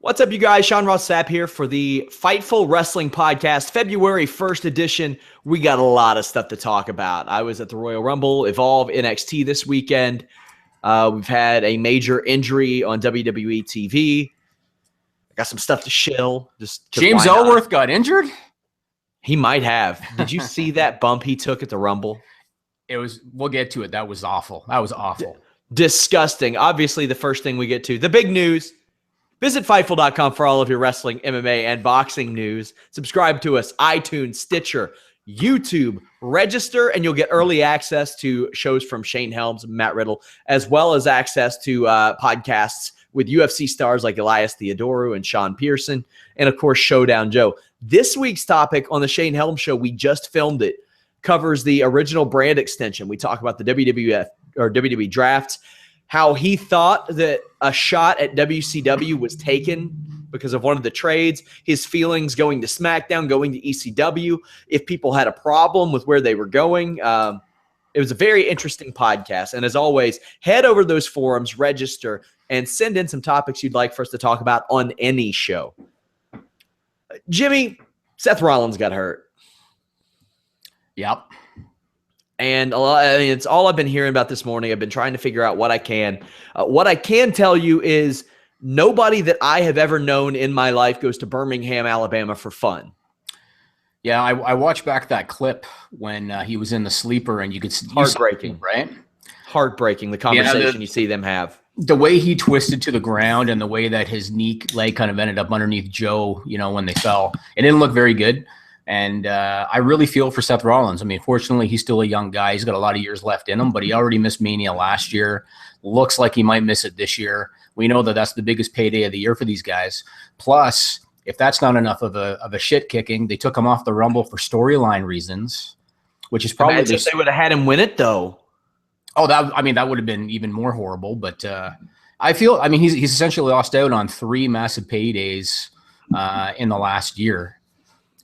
What's up, you guys? Ross Sapp here for the Fightful Wrestling Podcast, February 1st edition. We got a lot of stuff to talk about. I was at the Royal Rumble, Evolve, NXT this weekend. We've had a major injury on WWE TV. I got some stuff to shill. James Ellsworth got injured? He might have. Did you see that bump he took at the Rumble? We'll get to it. That was awful. That was awful. Disgusting. Obviously, the first thing we get to, the big news. Visit Fightful.com for all of your wrestling, MMA, and boxing news. Subscribe to us, iTunes, Stitcher, YouTube. Register, and you'll get early access to shows from Shane Helms and Matt Riddle, as well as access to podcasts with UFC stars like Elias Theodorou and Sean Pearson, and, of course, Showdown Joe. This week's topic on the Shane Helms Show, we just filmed it, covers the original brand extension. We talk about the WWE drafts, how he thought that a shot at WCW was taken because of one of the trades, his feelings going to Smackdown, going to ECW, if people had a problem with where they were going. It was a very interesting podcast. And as always, head over to those forums, register, and send in some topics you'd like for us to talk about on any show. Jimmy, Seth Rollins got hurt. Yep. And it's all I've been hearing about this morning. I've been trying to figure out what I can. What I can tell you is nobody that I have ever known in my life goes to Birmingham, Alabama for fun. Yeah, I watched back that clip when he was in the sleeper, and you could see heartbreaking, right? Heartbreaking, the conversation you see them have. The way he twisted to the ground and the way that his knee leg kind of ended up underneath Joe, when they fell, it didn't look very good. And I really feel for Seth Rollins. I mean, fortunately, he's still a young guy. He's got a lot of years left in him, but he already missed Mania last year. Looks like he might miss it this year. We know that that's the biggest payday of the year for these guys. Plus, if that's not enough of a shit kicking, they took him off the Rumble for storyline reasons, which is probably if they would have had him win it, though. Oh, that would have been even more horrible. But he's essentially lost out on 3 massive paydays in the last year.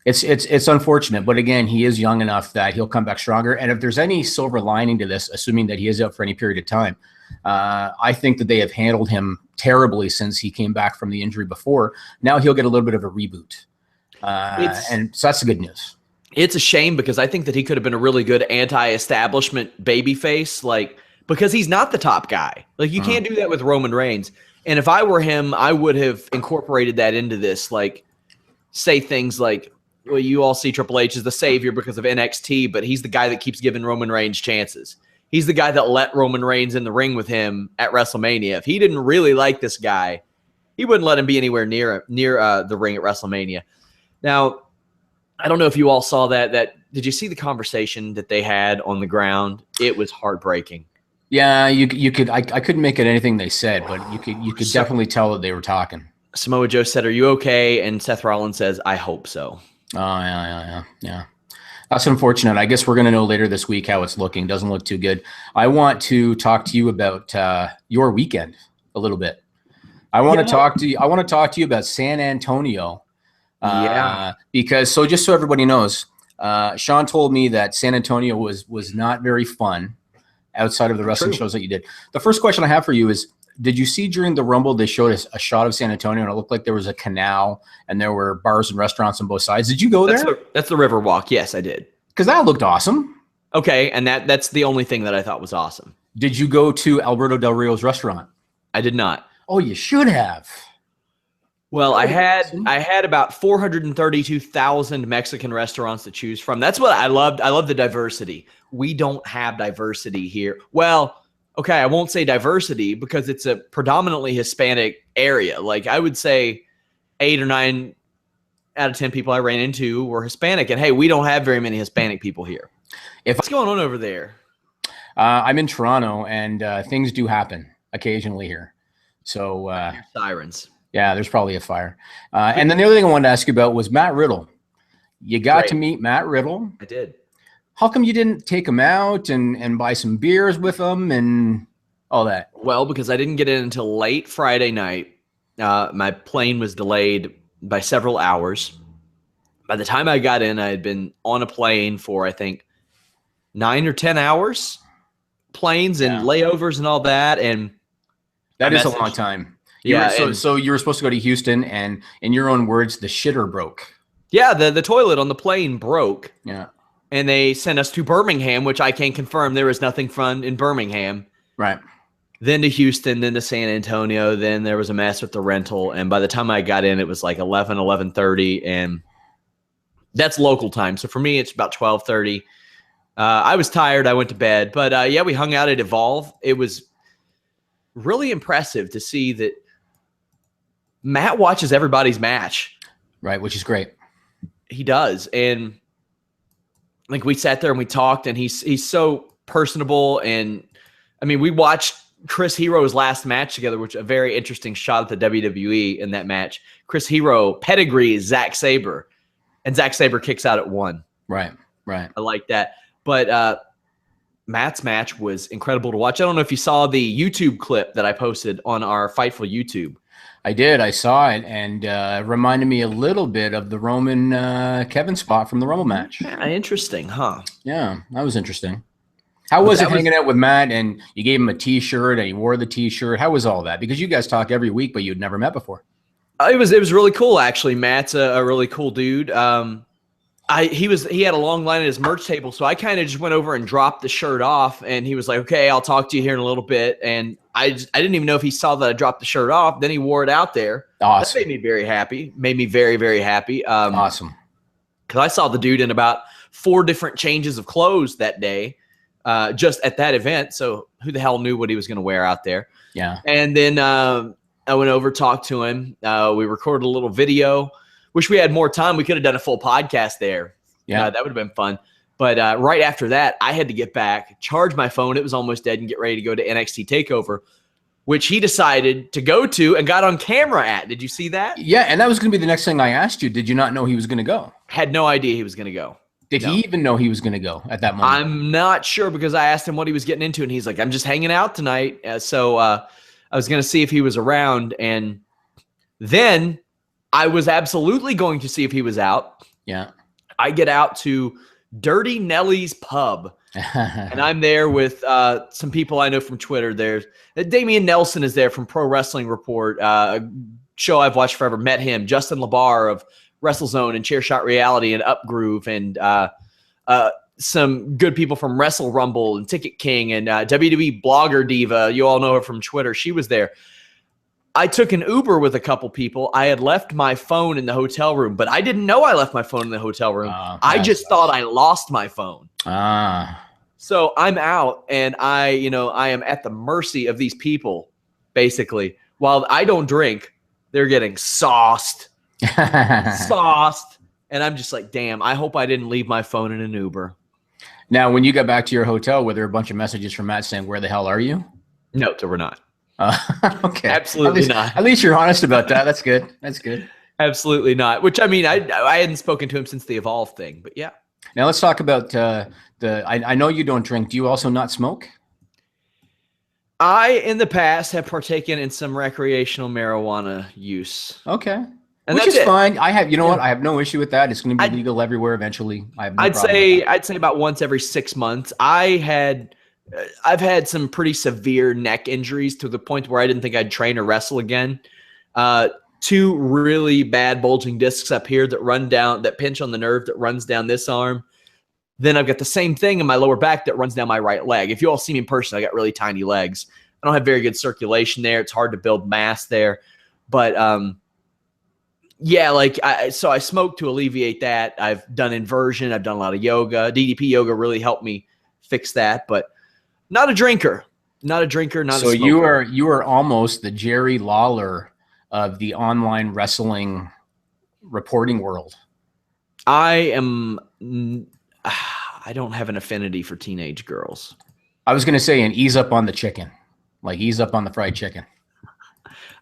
It's unfortunate, but again, he is young enough that he'll come back stronger. And if there's any silver lining to this, assuming that he is out for any period of time, I think that they have handled him terribly since he came back from the injury before. Now he'll get a little bit of a reboot. And so that's the good news. It's a shame because I think that he could have been a really good anti-establishment babyface, because he's not the top guy. You can't do that with Roman Reigns. And if I were him, I would have incorporated that into this, say things like, well, you all see Triple H as the savior because of NXT, but he's the guy that keeps giving Roman Reigns chances. He's the guy that let Roman Reigns in the ring with him at WrestleMania. If he didn't really like this guy, he wouldn't let him be anywhere near the ring at WrestleMania. Now, I don't know if you all saw that. Did you see the conversation that they had on the ground? It was heartbreaking. Yeah, you could. I couldn't make it anything they said, but you could definitely tell that they were talking. Samoa Joe said, "Are you okay?" And Seth Rollins says, "I hope so." Oh, yeah. That's unfortunate. I guess we're going to know later this week how it's looking. Doesn't look too good. I want to talk to you about your weekend a little bit. I want to talk to you about San Antonio. Because just so everybody knows, Sean told me that San Antonio was not very fun outside of the wrestling shows that you did. The first question I have for you is, did you see during the Rumble they showed us a shot of San Antonio and it looked like there was a canal and there were bars and restaurants on both sides? Did you go there? That's the Riverwalk. Yes, I did. Because that looked awesome. Okay, and that's the only thing that I thought was awesome. Did you go to Alberto Del Rio's restaurant? I did not. Oh, you should have. Well, I had about 432,000 Mexican restaurants to choose from. That's what I loved. I love the diversity. We don't have diversity here. Well, okay, I won't say diversity because it's a predominantly Hispanic area. I would say 8 or 9 out of 10 people I ran into were Hispanic. And hey, we don't have very many Hispanic people here. What's going on over there? I'm in Toronto, and things do happen occasionally here. So sirens. Yeah, there's probably a fire. And then the other thing I wanted to ask you about was Matt Riddle. You got to meet Matt Riddle. I did. How come you didn't take him out and buy some beers with him and all that? Well, because I didn't get in until late Friday night. My plane was delayed by several hours. By the time I got in, I had been on a plane for, I think, 9 or 10 hours. Planes and layovers and all that. And that is a long time. So you were supposed to go to Houston, and in your own words, the shitter broke. Yeah, the toilet on the plane broke. Yeah. And they sent us to Birmingham, which I can confirm there was nothing fun in Birmingham. Right. Then to Houston, then to San Antonio. Then there was a mess with the rental. And by the time I got in, it was like 11:30. And that's local time. So for me, it's about 12:30. I was tired. I went to bed. But yeah, we hung out at Evolve. It was really impressive to see that Matt watches everybody's match. Right, which is great. He does. And like we sat there and we talked, and he's so personable. And I mean, we watched Chris Hero's last match together, which a very interesting shot at the WWE in that match. Chris Hero pedigrees Zack Sabre, and Zack Sabre kicks out at 1. Right. I like that. But Matt's match was incredible to watch. I don't know if you saw the YouTube clip that I posted on our Fightful YouTube. I did. I saw it, and it reminded me a little bit of the Roman Kevin spot from the Rumble match. Yeah, interesting, huh? Yeah, that was interesting. How was it hanging out with Matt, and you gave him a T-shirt, and he wore the T-shirt? How was all that? Because you guys talk every week, but you'd never met before. It was really cool, actually. Matt's a really cool dude. He had a long line at his merch table, so I kind of just went over and dropped the shirt off, and he was like, "Okay, I'll talk to you here in a little bit." And I didn't even know if he saw that I dropped the shirt off. Then he wore it out there. Awesome. That made me very happy. Made me very, very happy. Awesome. Because I saw the dude in about 4 different changes of clothes that day, just at that event. So who the hell knew what he was going to wear out there? Yeah. And then I went over, talked to him. We recorded a little video. Wish we had more time. We could have done a full podcast there. Yeah, that would have been fun. But right after that, I had to get back, charge my phone. It was almost dead, and get ready to go to NXT Takeover, which he decided to go to and got on camera at. Did you see that? Yeah, and that was going to be the next thing I asked you. Did you not know he was going to go? Had no idea he was going to go. Did he even know he was going to go at that moment? I'm not sure, because I asked him what he was getting into, and he's like, "I'm just hanging out tonight." So I was going to see if he was around, and then I was absolutely going to see if he was out. Yeah. I get out to Dirty Nelly's Pub, and I'm there with some people I know from Twitter. There's Damian Nelson is there from Pro Wrestling Report, a show I've watched forever. Met him. Justin LaBar of WrestleZone and Chairshot Reality and Upgroove, and some good people from Wrestle Rumble and Ticket King and WWE Blogger Diva. You all know her from Twitter. She was there. I took an Uber with a couple people. I had left my phone in the hotel room, but I didn't know I left my phone in the hotel room. I just thought I lost my phone. So I'm out, and I am at the mercy of these people, basically. While I don't drink, they're getting sauced. And I'm just like, damn, I hope I didn't leave my phone in an Uber. Now, when you got back to your hotel, were there a bunch of messages from Matt saying, "Where the hell are you?" No, there were not. Okay. Absolutely not. At least you're honest about that. That's good. That's good. Absolutely not. Which, I mean, I hadn't spoken to him since the Evolve thing, but yeah. Now let's talk about I know you don't drink. Do you also not smoke? I, in the past, have partaken in some recreational marijuana use. Okay. And which that's is it. fine. I have, what? I have no issue with that. It's going to be legal everywhere eventually. I have no problem with that. I'd say about once every 6 months. I've had some pretty severe neck injuries to the point where I didn't think I'd train or wrestle again. 2 really bad bulging discs up here that pinch on the nerve that runs down this arm. Then I've got the same thing in my lower back that runs down my right leg. If you all see me in person, I got really tiny legs. I don't have very good circulation there. It's hard to build mass there. But yeah, so I smoke to alleviate that. I've done inversion. I've done a lot of yoga. DDP yoga really helped me fix that, but not a drinker. Not a drinker, not a smoker. So you are almost the Jerry Lawler of the online wrestling reporting world. I don't have an affinity for teenage girls. I was going to say, and ease up on the chicken. Like, ease up on the fried chicken.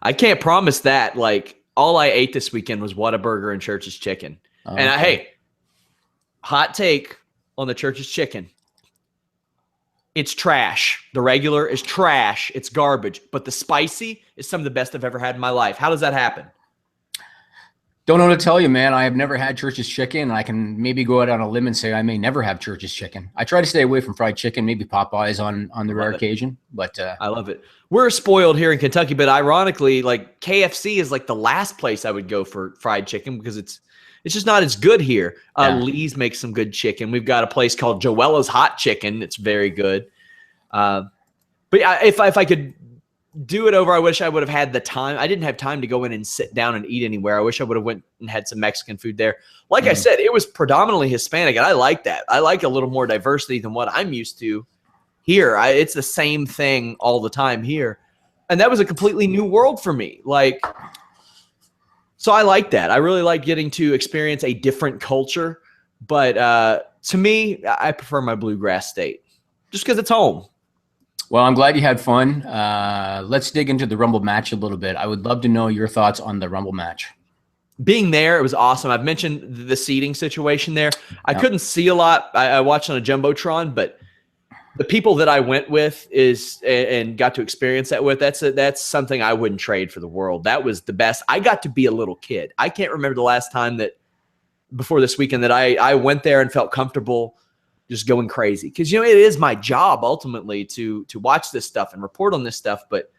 I can't promise that. Like, all I ate this weekend was Whataburger and Church's Chicken. Okay. And hey, hot take on the Church's Chicken. It's trash. The regular is trash. It's garbage. But the spicy is some of the best I've ever had in my life. How does that happen? Don't know what to tell you, man. I have never had Church's chicken, and I can maybe go out on a limb and say I may never have Church's chicken. I try to stay away from fried chicken, maybe Popeyes on the rare occasion, but I love it. We're spoiled here in Kentucky, but ironically, like KFC is like the last place I would go for fried chicken because it's just not as good here. Lee's makes some good chicken. We've got a place called Joella's Hot Chicken. It's very good. But if I could do it over, I wish I would have had the time. I didn't have time to go in and sit down and eat anywhere. I wish I would have went and had some Mexican food there. Like I said, it was predominantly Hispanic, and I like that. I like a little more diversity than what I'm used to here. It's the same thing all the time here. And that was a completely new world for me. So I like that. I really like getting to experience a different culture. But to me, I prefer my bluegrass state just because it's home. Well, I'm glad you had fun. Let's dig into the Rumble match a little bit. I would love to know your thoughts on the Rumble match. Being there, it was awesome. I've mentioned the seating situation there. I couldn't see a lot. I watched on a Jumbotron, but the people that I went with and got to experience that with, that's something I wouldn't trade for the world. That was the best. I got to be a little kid. I can't remember the last time before this weekend that I went there and felt comfortable just going crazy. Because, it is my job ultimately to watch this stuff and report on this stuff. But,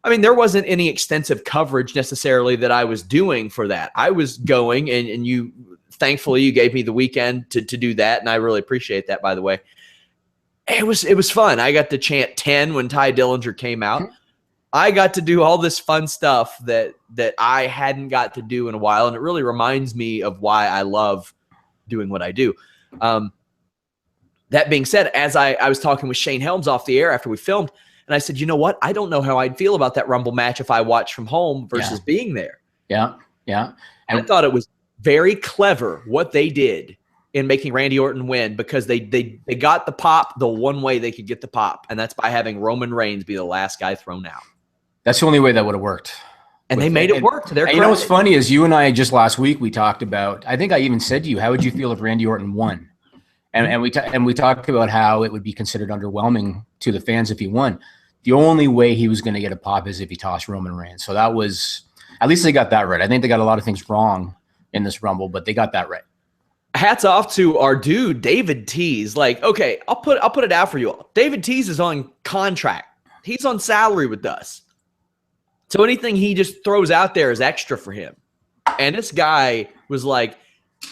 I mean, there wasn't any extensive coverage necessarily that I was doing for that. I was going, and thankfully, you gave me the weekend to do that, and I really appreciate that, by the way. It was fun. I got to chant 10 when Ty Dillinger came out. I got to do all this fun stuff that I hadn't got to do in a while, and it really reminds me of why I love doing what I do. That being said, as I was talking with Shane Helms off the air after we filmed, and I said, you know what? I don't know how I'd feel about that Rumble match if I watched from home versus being there. Yeah. And I thought it was very clever what they did in making Randy Orton win, because they got the pop the one way they could get the pop, and that's by having Roman Reigns be the last guy thrown out. That's the only way that would have worked. And they made it work to their credit. You know what's funny is you and I just last week we talked about, I think I even said to you, how would you feel if Randy Orton won? And we talked about how it would be considered underwhelming to the fans if he won. The only way he was going to get a pop is if he tossed Roman Reigns. So that was, at least they got that right. I think they got a lot of things wrong in this Rumble, but they got that right. Hats off to our dude, David Tease. Okay, I'll put it out for you all. David Tease is on contract. He's on salary with us. So anything he just throws out there is extra for him. And this guy was like,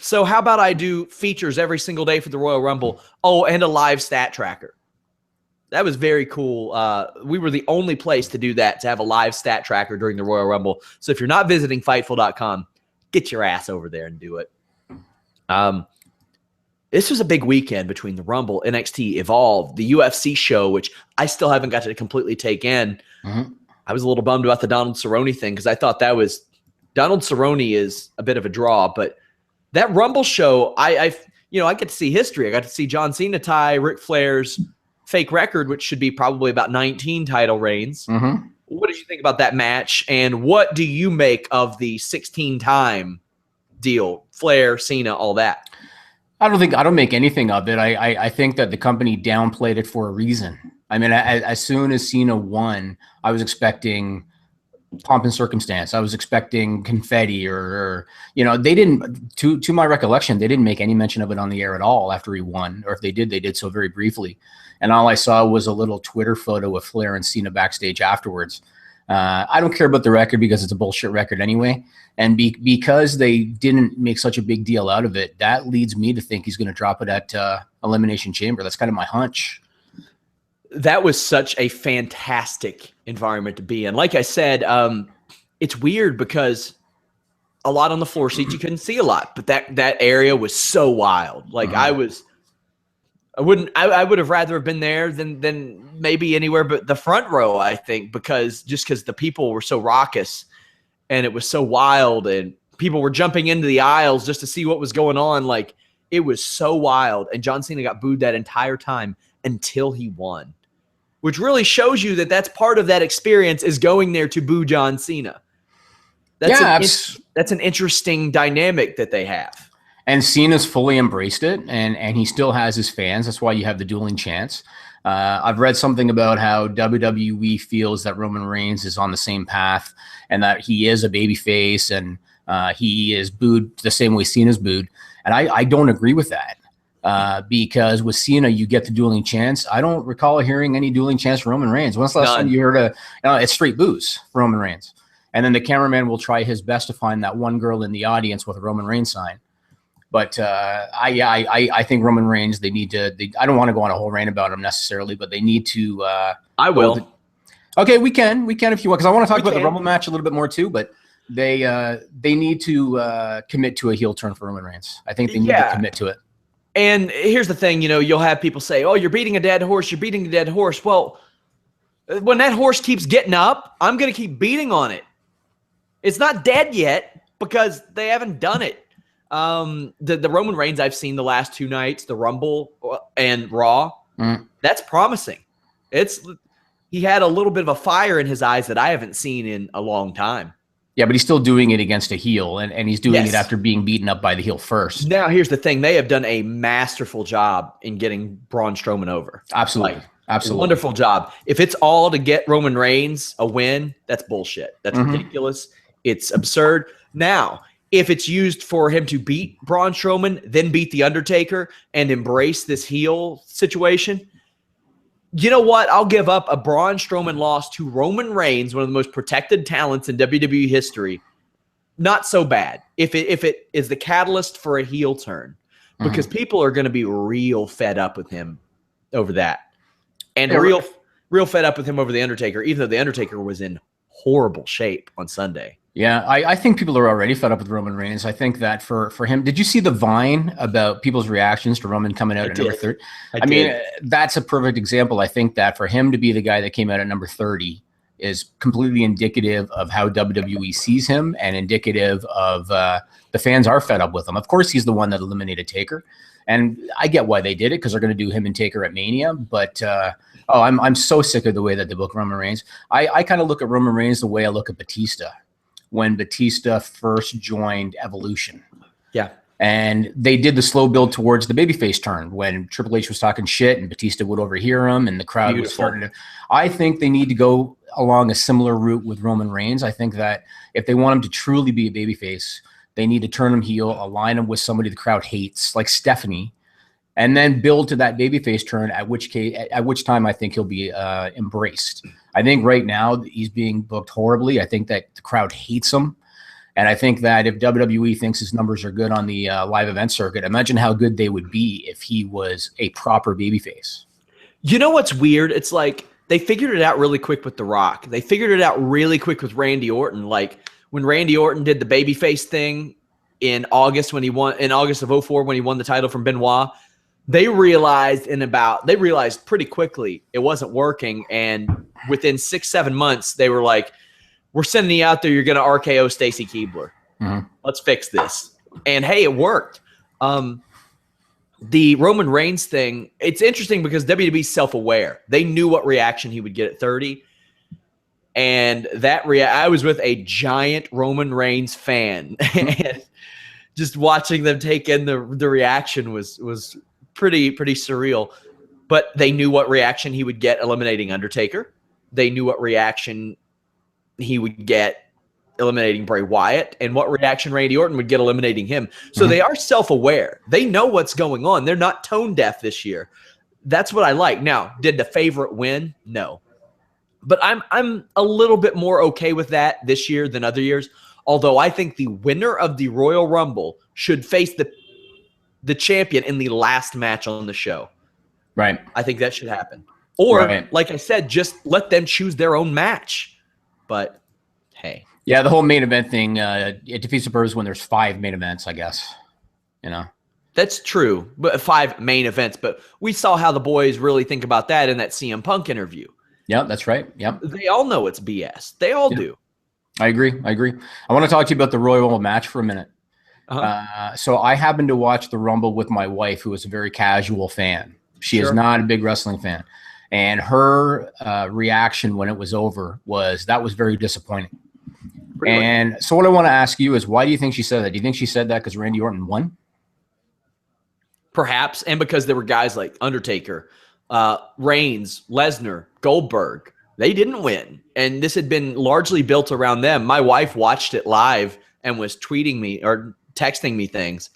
so how about I do features every single day for the Royal Rumble? Oh, and a live stat tracker. That was very cool. We were the only place to do that, to have a live stat tracker during the Royal Rumble. So if you're not visiting Fightful.com, get your ass over there and do it. This was a big weekend between the Rumble, NXT, Evolve, the UFC show, which I still haven't got to completely take in. Mm-hmm. I was a little bummed about the Donald Cerrone thing because I thought Donald Cerrone is a bit of a draw, but that Rumble show, I get to see history. I got to see John Cena tie Ric Flair's fake record, which should be probably about 19 title reigns. Mm-hmm. What did you think about that match? And what do you make of the 16-time deal? Flair, Cena, all that. I don't make anything of it. I think that the company downplayed it for a reason. I mean, as soon as Cena won, I was expecting pomp and circumstance. I was expecting confetti or they didn't, to my recollection, they didn't make any mention of it on the air at all after he won, or if they did so very briefly. And all I saw was a little Twitter photo of Flair and Cena backstage afterwards. I don't care about the record because it's a bullshit record anyway. And because they didn't make such a big deal out of it, that leads me to think he's going to drop it at Elimination Chamber. That's kind of my hunch. That was such a fantastic environment to be in. Like I said, it's weird because a lot on the floor seats, you couldn't see a lot, but that area was so wild. Like I would have rather have been there than maybe anywhere but the front row, I think, because the people were so raucous and it was so wild and people were jumping into the aisles just to see what was going on. Like it was so wild. And John Cena got booed that entire time until he won, which really shows you that that's part of that experience, is going there to boo John Cena. That's an interesting dynamic that they have. And Cena's fully embraced it, and he still has his fans. That's why you have the dueling chants. I've read something about how WWE feels that Roman Reigns is on the same path and that he is a babyface, and He is booed the same way Cena's booed. And I don't agree with that because with Cena, you get the dueling chance. I don't recall hearing any dueling chance for Roman Reigns. When's the last time you heard it's straight boos for Roman Reigns? And then the cameraman will try his best to find that one girl in the audience with a Roman Reigns sign. But I think Roman Reigns, they need to. I don't want to go on a whole rant about him necessarily, but they need to. I will. Okay, we can if you want, because I want to talk about the Rumble match a little bit more too. But they need to commit to a heel turn for Roman Reigns. I think they need to commit to it. And here's the thing, you'll have people say, "Oh, you're beating a dead horse. You're beating a dead horse." Well, when that horse keeps getting up, I'm going to keep beating on it. It's not dead yet because they haven't done it. The Roman Reigns I've seen the last 2 nights, the Rumble and Raw, that's promising. He had a little bit of a fire in his eyes that I haven't seen in a long time. Yeah, but he's still doing it against a heel, and he's doing it after being beaten up by the heel first. Now, here's the thing. They have done a masterful job in getting Braun Strowman over. Absolutely. Absolutely. Wonderful job. If it's all to get Roman Reigns a win, that's bullshit. That's ridiculous. It's absurd. Now, if it's used for him to beat Braun Strowman, then beat The Undertaker and embrace this heel situation, you know what? I'll give up a Braun Strowman loss to Roman Reigns, one of the most protected talents in WWE history. Not so bad if it is the catalyst for a heel turn, because people are going to be real fed up with him over that, and real fed up with him over The Undertaker, even though The Undertaker was in horrible shape on Sunday. Yeah, I think people are already fed up with Roman Reigns. I think that for him, did you see the Vine about people's reactions to Roman coming out at number 30? I mean, that's a perfect example. I think that for him to be the guy that came out at number 30 is completely indicative of how WWE sees him and indicative of the fans are fed up with him. Of course, he's the one that eliminated Taker, and I get why they did it because they're going to do him and Taker at Mania. But I'm so sick of the way that they book Roman Reigns. I kind of look at Roman Reigns the way I look at Batista when Batista first joined Evolution. Yeah. And they did the slow build towards the babyface turn when Triple H was talking shit and Batista would overhear him and the crowd was starting to. I think they need to go along a similar route with Roman Reigns. I think that if they want him to truly be a babyface, they need to turn him heel, align him with somebody the crowd hates, like Stephanie, and then build to that babyface turn, at which time I think he'll be embraced. I think right now he's being booked horribly. I think that the crowd hates him. And I think that if WWE thinks his numbers are good on the live event circuit, imagine how good they would be if he was a proper babyface. You know what's weird? It's like they figured it out really quick with The Rock. They figured it out really quick with Randy Orton. Like when Randy Orton did the babyface thing in August of 2004 when he won the title from Benoit, they realized pretty quickly it wasn't working. And within 6-7 months, they were like, we're sending you out there. You're going to RKO Stacy Keibler. Let's fix this. And hey, it worked. The Roman Reigns thing, it's interesting because WWE's self-aware. They knew what reaction he would get at 30. And I was with a giant Roman Reigns fan. And just watching them take in the reaction was pretty surreal. But they knew what reaction he would get eliminating Undertaker. They knew what reaction he would get eliminating Bray Wyatt and what reaction Randy Orton would get eliminating him. So they are self-aware. They know what's going on. They're not tone deaf this year. That's what I like. Now, did the favorite win? No. But I'm a little bit more okay with that this year than other years. Although I think the winner of the Royal Rumble should face the champion in the last match on the show. Right. I think that should happen. Or, like I said, just let them choose their own match. But, hey. Yeah, the whole main event thing, it defeats the purpose when there's 5 main events, I guess. You know? That's true. But 5 main events. But we saw how the boys really think about that in that CM Punk interview. Yeah, that's right. Yep. They all know it's BS. They all do. I agree. I want to talk to you about the Royal Rumble match for a minute. So I happened to watch the Rumble with my wife, who is a very casual fan. She is not a big wrestling fan. And her reaction when it was over was very disappointing. Really? And so what I want to ask you is, why do you think she said that? Do you think she said that because Randy Orton won? Perhaps. And because there were guys like Undertaker, Reigns, Lesnar, Goldberg. They didn't win. And this had been largely built around them. My wife watched it live and was tweeting me or texting me things.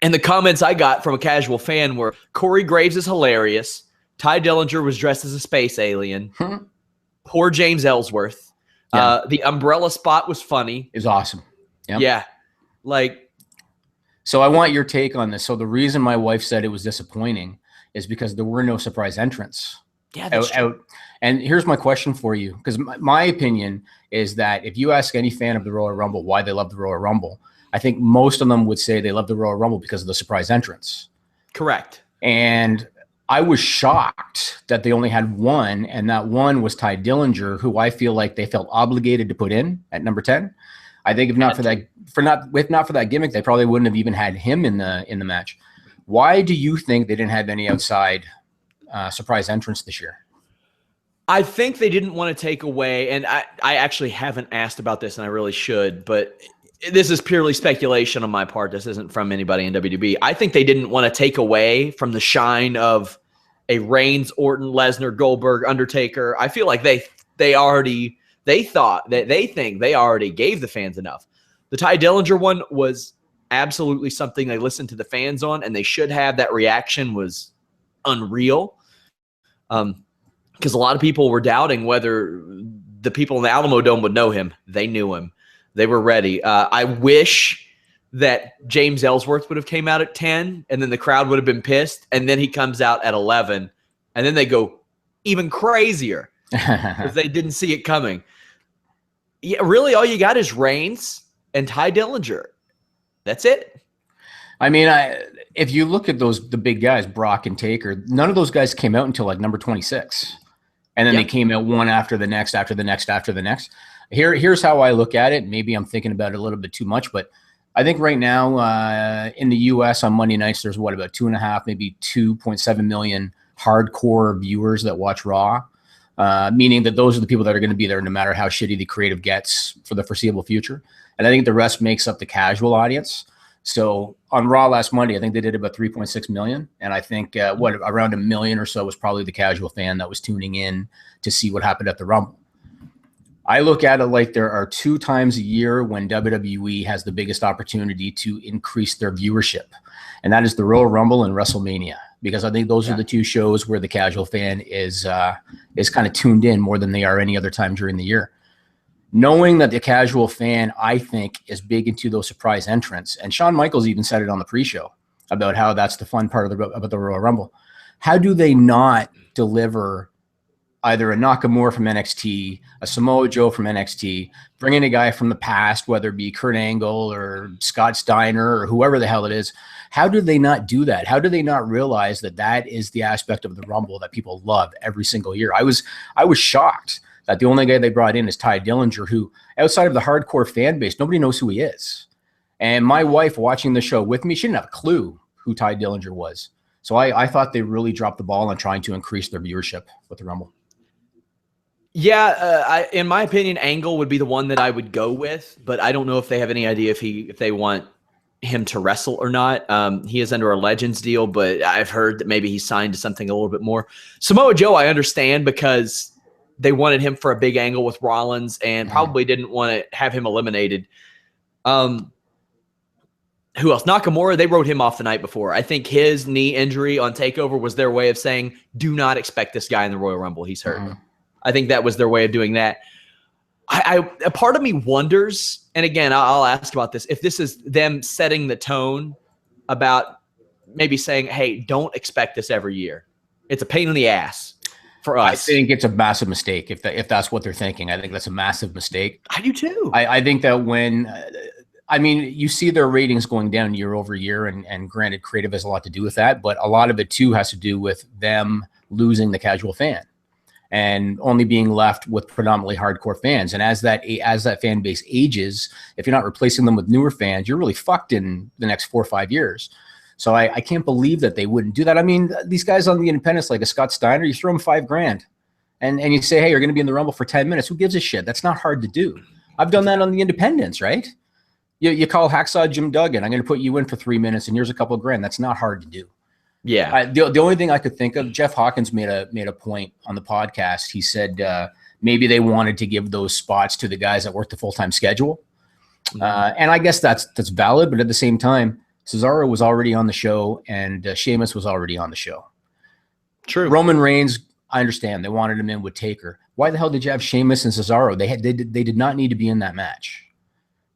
And the comments I got from a casual fan were, Corey Graves is hilarious. Ty Dillinger was dressed as a space alien. Poor James Ellsworth. Yeah. The umbrella spot was funny. Is awesome. Yep. Yeah. Like, so I want your take on this. So the reason my wife said it was disappointing is because there were no surprise entrants. Yeah, that's out. And here's my question for you, because my opinion is that if you ask any fan of the Royal Rumble why they love the Royal Rumble, I think most of them would say they love the Royal Rumble because of the surprise entrants. Correct. And I was shocked that they only had one, and that one was Ty Dillinger, who I feel like they felt obligated to put in at number 10. I think if not for that gimmick, they probably wouldn't have even had him in the match. Why do you think they didn't have any outside surprise entrants this year? I think they didn't want to take away, and I actually haven't asked about this, and I really should, but this is purely speculation on my part. This isn't from anybody in WWE. I think they didn't want to take away from the shine of a Reigns, Orton, Lesnar, Goldberg, Undertaker. I feel like they think they already gave the fans enough. The Ty Dillinger one was absolutely something they listened to the fans on, and they should have. That reaction was unreal. Because a lot of people were doubting whether the people in the Alamo Dome would know him. They knew him. They were ready. I wish that James Ellsworth would have came out at 10, and then the crowd would have been pissed, and then he comes out at 11, and then they go even crazier because they didn't see it coming. Yeah, really, all you got is Reigns and Ty Dillinger. That's it. I mean, if you look at the big guys, Brock and Taker, none of those guys came out until like number 26. And then they came out one after the next, after the next, after the next. Here's how I look at it. Maybe I'm thinking about it a little bit too much, but I think right now in the U.S. on Monday nights, there's about 2.5, maybe 2.7 million hardcore viewers that watch Raw, meaning that those are the people that are going to be there no matter how shitty the creative gets for the foreseeable future. And I think the rest makes up the casual audience. So on Raw last Monday, I think they did about 3.6 million. And I think around 1 million or so was probably the casual fan that was tuning in to see what happened at the Rumble. I look at it like there are 2 times a year when WWE has the biggest opportunity to increase their viewership. And that is the Royal Rumble and WrestleMania, because I think those are the 2 shows where the casual fan is kind of tuned in more than they are any other time during the year. Knowing that the casual fan, I think, is big into those surprise entrants. And Shawn Michaels even said it on the pre-show about how that's the fun part about the Royal Rumble. How do they not deliver either a Nakamura from NXT, a Samoa Joe from NXT, bring in a guy from the past, whether it be Kurt Angle or Scott Steiner or whoever the hell it is? How do they not do that? How do they not realize that that is the aspect of the Rumble that people love every single year? I was shocked that the only guy they brought in is Ty Dillinger, who outside of the hardcore fan base, nobody knows who he is. And my wife watching the show with me, she didn't have a clue who Ty Dillinger was. So I thought they really dropped the ball on trying to increase their viewership with the Rumble. Yeah, in my opinion, Angle would be the one that I would go with, but I don't know if they have any idea if they want him to wrestle or not. He is under a Legends deal, but I've heard that maybe he signed to something a little bit more. Samoa Joe, I understand, because they wanted him for a big angle with Rollins and probably didn't want to have him eliminated. Who else? Nakamura, they wrote him off the night before. I think his knee injury on TakeOver was their way of saying, do not expect this guy in the Royal Rumble. He's hurt. I think that was their way of doing that. A part of me wonders, and again, I'll ask about this, if this is them setting the tone about maybe saying, hey, don't expect this every year. It's a pain in the ass for us. I think it's a massive mistake if that's what they're thinking. I think that's a massive mistake. I do too. I think that when you see their ratings going down year over year, and granted, creative has a lot to do with that, but a lot of it too has to do with them losing the casual fan and only being left with predominantly hardcore fans. And as that fan base ages, if you're not replacing them with newer fans, you're really fucked in the next 4 or 5 years. So I can't believe that they wouldn't do that. I mean, these guys on the independents, like a Scott Steiner, you throw them $5,000 and you say, hey, you're going to be in the Rumble for 10 minutes. Who gives a shit? That's not hard to do. I've done that on the independents, right? You call Hacksaw Jim Duggan. I'm going to put you in for 3 minutes and here's a couple of grand. That's not hard to do. Yeah. The only thing I could think of, Jeff Hawkins made a point on the podcast. He said maybe they wanted to give those spots to the guys that work the full-time schedule. And I guess that's valid, but at the same time, Cesaro was already on the show and Sheamus was already on the show. True. Roman Reigns, I understand they wanted him in with Taker. Why the hell did you have Sheamus and Cesaro? They did not need to be in that match.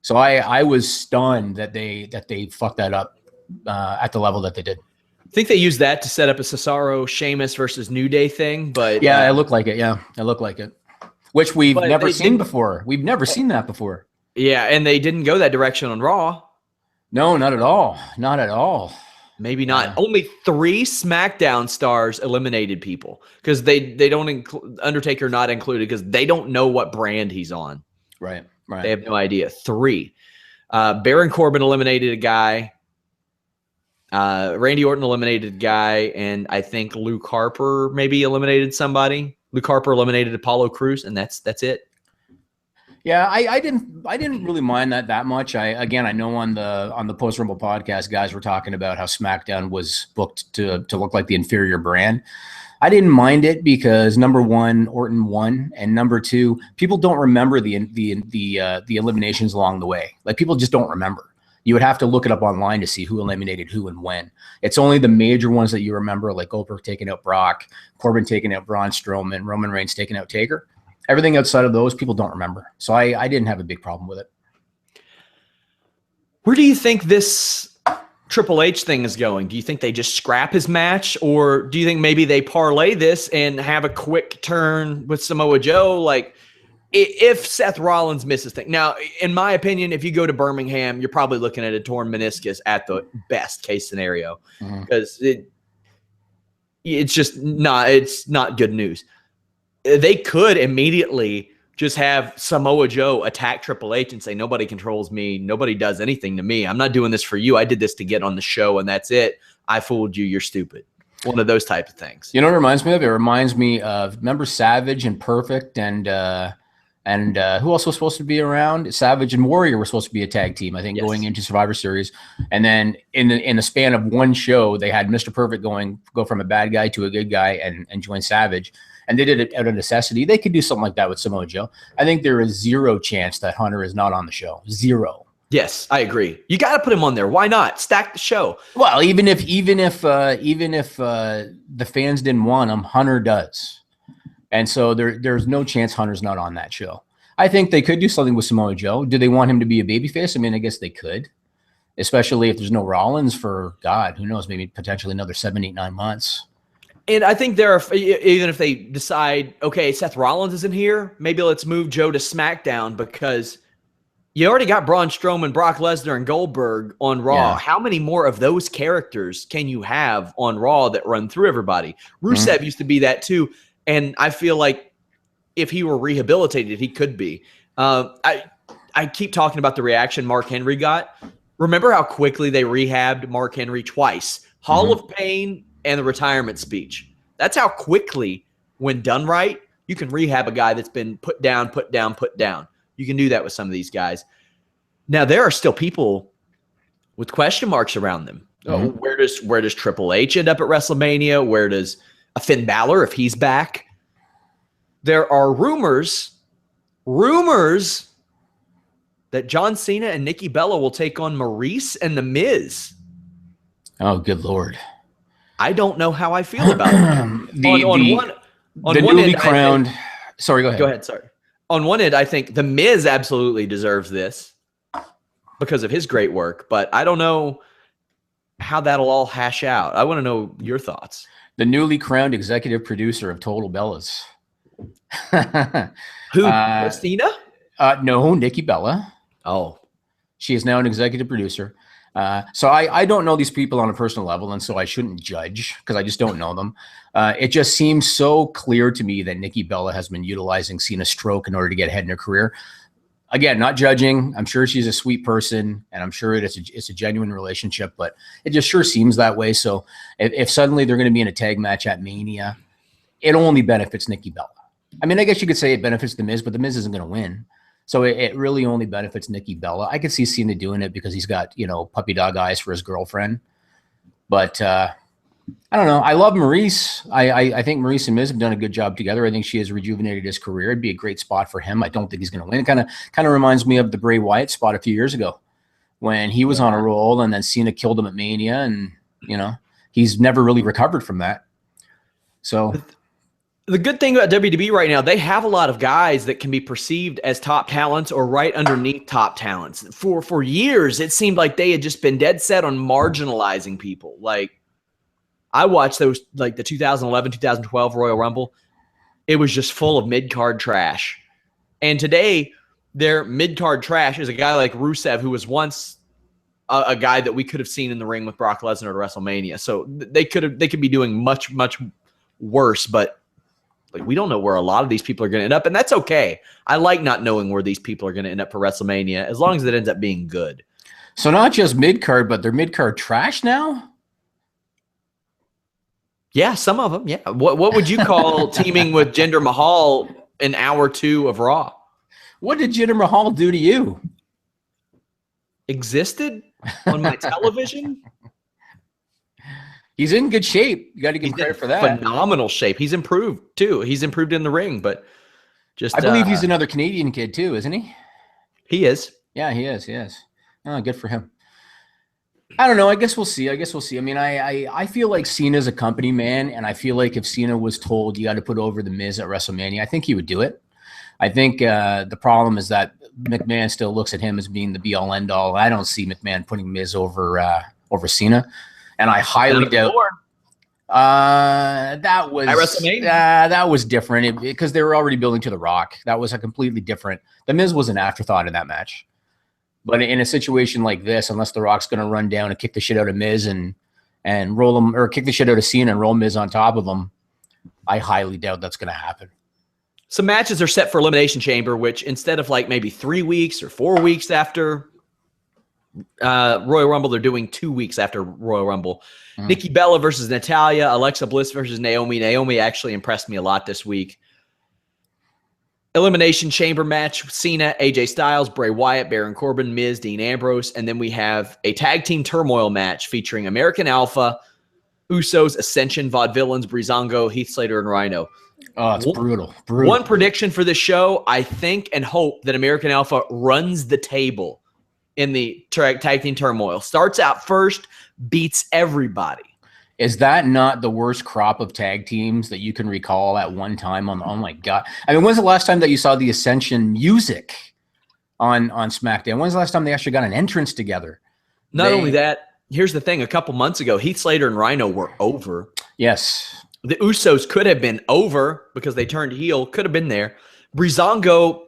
So I was stunned that they fucked that up at the level that they did. I think they used that to set up a Cesaro Sheamus versus New Day thing, but yeah, it looked like it. Yeah, it looked like it, which we've never seen before. We've never seen that before. Yeah, and they didn't go that direction on Raw. No, not at all. Not at all. Maybe not. Only 3 SmackDown stars eliminated people because they don't include Undertaker, not included, because they don't know what brand he's on. Right. They have no idea. 3. Baron Corbin eliminated a guy. Randy Orton eliminated a guy, and I think Luke Harper maybe eliminated somebody. Luke Harper eliminated Apollo Crews, and that's it. Yeah, I didn't really mind that much. I know on the Post Rumble podcast, guys were talking about how SmackDown was booked to look like the inferior brand. I didn't mind it because number one, Orton won, and number two, people don't remember the eliminations along the way. Like, people just don't remember. You would have to look it up online to see who eliminated who and when. It's only the major ones that you remember, like Goldberg taking out Brock, Corbin taking out Braun Strowman, Roman Reigns taking out Taker. Everything outside of those, people don't remember. So I didn't have a big problem with it. Where do you think this Triple H thing is going? Do you think they just scrap his match, or do you think maybe they parlay this and have a quick turn with Samoa Joe? Like, if Seth Rollins misses thing. Now, in my opinion, if you go to Birmingham, you're probably looking at a torn meniscus at the best case scenario, because it's not good news. They could immediately just have Samoa Joe attack Triple H and say, nobody controls me. Nobody does anything to me. I'm not doing this for you. I did this to get on the show, and that's it. I fooled you. You're stupid. One of those type of things. You know what it reminds me of? It reminds me of, remember Savage and Perfect and who else was supposed to be around? Savage and Warrior were supposed to be a tag team, I think, going into Survivor Series. And then in the span of one show, they had Mr. Perfect go from a bad guy to a good guy and join Savage. And they did it out of necessity. They could do something like that with Samoa Joe. I think there is 0 chance that Hunter is not on the show. 0. Yes, I agree. You got to put him on there. Why not? Stack the show. Well, even if the fans didn't want him, Hunter does. And so there's no chance Hunter's not on that show. I think they could do something with Samoa Joe. Do they want him to be a babyface? I mean, I guess they could, especially if there's no Rollins for, God, who knows, maybe potentially another 7, 8, 9 months. And I think even if they decide, okay, Seth Rollins isn't here, maybe let's move Joe to SmackDown, because you already got Braun Strowman, Brock Lesnar, and Goldberg on Raw. Yeah. How many more of those characters can you have on Raw that run through everybody? Rusev used to be that too, and I feel like if he were rehabilitated, he could be. I keep talking about the reaction Mark Henry got. Remember how quickly they rehabbed Mark Henry twice? Hall of Pain and the retirement speech. That's how quickly, when done right, you can rehab a guy that's been put down. You can do that with some of these guys. Now, there are still people with question marks around them. Where does Triple H end up at WrestleMania? Where does Finn Balor, if he's back? There are rumors that John Cena and Nikki Bella will take on Maurice and The Miz. Oh, good Lord. I don't know how I feel about it. The newly crowned. Sorry, go ahead. Go ahead. Sorry. On one end, I think The Miz absolutely deserves this because of his great work, but I don't know how that'll all hash out. I want to know your thoughts. The newly crowned executive producer of Total Bellas. Who? Cena? No, Nikki Bella. Oh. She is now an executive producer. So I don't know these people on a personal level, and so I shouldn't judge because I just don't know them. It just seems so clear to me that Nikki Bella has been utilizing Cena's stroke in order to get ahead in her career. Again, not judging. I'm sure she's a sweet person, and I'm sure it's a genuine relationship, but it just sure seems that way. So if suddenly they're going to be in a tag match at Mania, it only benefits Nikki Bella. I mean, I guess you could say it benefits The Miz, but The Miz isn't going to win. So it really only benefits Nikki Bella. I could see Cena doing it because he's got, puppy dog eyes for his girlfriend. But I don't know. I love Maurice. I think Maurice and Miz have done a good job together. I think she has rejuvenated his career. It'd be a great spot for him. I don't think he's going to win. It kind of reminds me of the Bray Wyatt spot a few years ago when he was on a roll and then Cena killed him at Mania, and he's never really recovered from that. So the good thing about WWE right now, they have a lot of guys that can be perceived as top talents or right underneath top talents. For years, it seemed like they had just been dead set on marginalizing people. Like, I watched those, like the 2011, 2012 Royal Rumble. It was just full of mid-card trash. And today, their mid-card trash is a guy like Rusev, who was once a guy that we could have seen in the ring with Brock Lesnar at WrestleMania. So they could be doing much, much worse, but like, we don't know where a lot of these people are going to end up, and that's okay. I like not knowing where these people are going to end up for WrestleMania, as long as it ends up being good. So not just mid-card, but they're mid-card trash now? Yeah, some of them, yeah. What would you call teaming with Jinder Mahal in hour 2 of Raw? What did Jinder Mahal do to you? Existed on my television? He's in good shape. You got to give him credit for that. Phenomenal shape. He's improved too. He's improved in the ring, but I believe he's another Canadian kid too, isn't he? He is. Yeah, he is. Oh, good for him. I don't know. I guess we'll see. I mean, I feel like Cena's a company man, and I feel like if Cena was told you got to put over the Miz at WrestleMania, I think he would do it. I think the problem is that McMahon still looks at him as being the be-all, end-all. I don't see McMahon putting Miz over Cena. And I highly doubt that was at WrestleMania. That was different because they were already building to The Rock. That was a completely different. The Miz was an afterthought in that match. But in a situation like this, unless The Rock's going to run down and kick the shit out of Miz and roll him, or kick the shit out of Cena and roll Miz on top of him, I highly doubt that's going to happen. Some matches are set for Elimination Chamber, which instead of like maybe 3 weeks or 4 weeks after Royal Rumble, they're doing 2 weeks after Royal Rumble. Nikki Bella versus Natalya, Alexa Bliss versus Naomi. Naomi actually impressed me a lot this week. Elimination Chamber match, Cena, AJ Styles, Bray Wyatt, Baron Corbin, Miz, Dean Ambrose. And then we have a tag team turmoil match featuring American Alpha, Usos, Ascension, Vaudevillains, Breezango, Heath Slater, and Rhino. Oh, it's brutal. One prediction for this show, I think and hope that American Alpha runs the table in the tag team turmoil. Starts out first, beats everybody. Is that not the worst crop of tag teams that you can recall at one time? Oh my God. I mean, when's the last time that you saw the Ascension music on SmackDown? When's the last time they actually got an entrance together? Not only that, here's the thing. A couple months ago, Heath Slater and Rhino were over. Yes. The Usos could have been over because they turned heel. Could have been there. Breezango,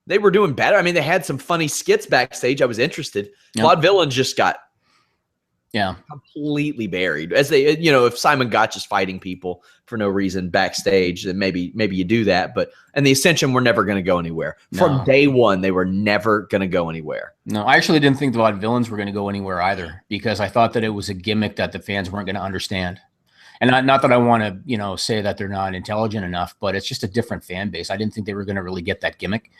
they were doing better. I mean, they had some funny skits backstage. I was interested. Yep. Vaudevillains just got completely buried. As they, if Simon Gotch is fighting people for no reason backstage, then maybe you do that. And the Ascension were never going to go anywhere. No. From day one, they were never going to go anywhere. No, I actually didn't think the Vaudevillains were going to go anywhere either, because I thought that it was a gimmick that the fans weren't going to understand. And not that I want to, say that they're not intelligent enough, but it's just a different fan base. I didn't think they were going to really get that gimmick.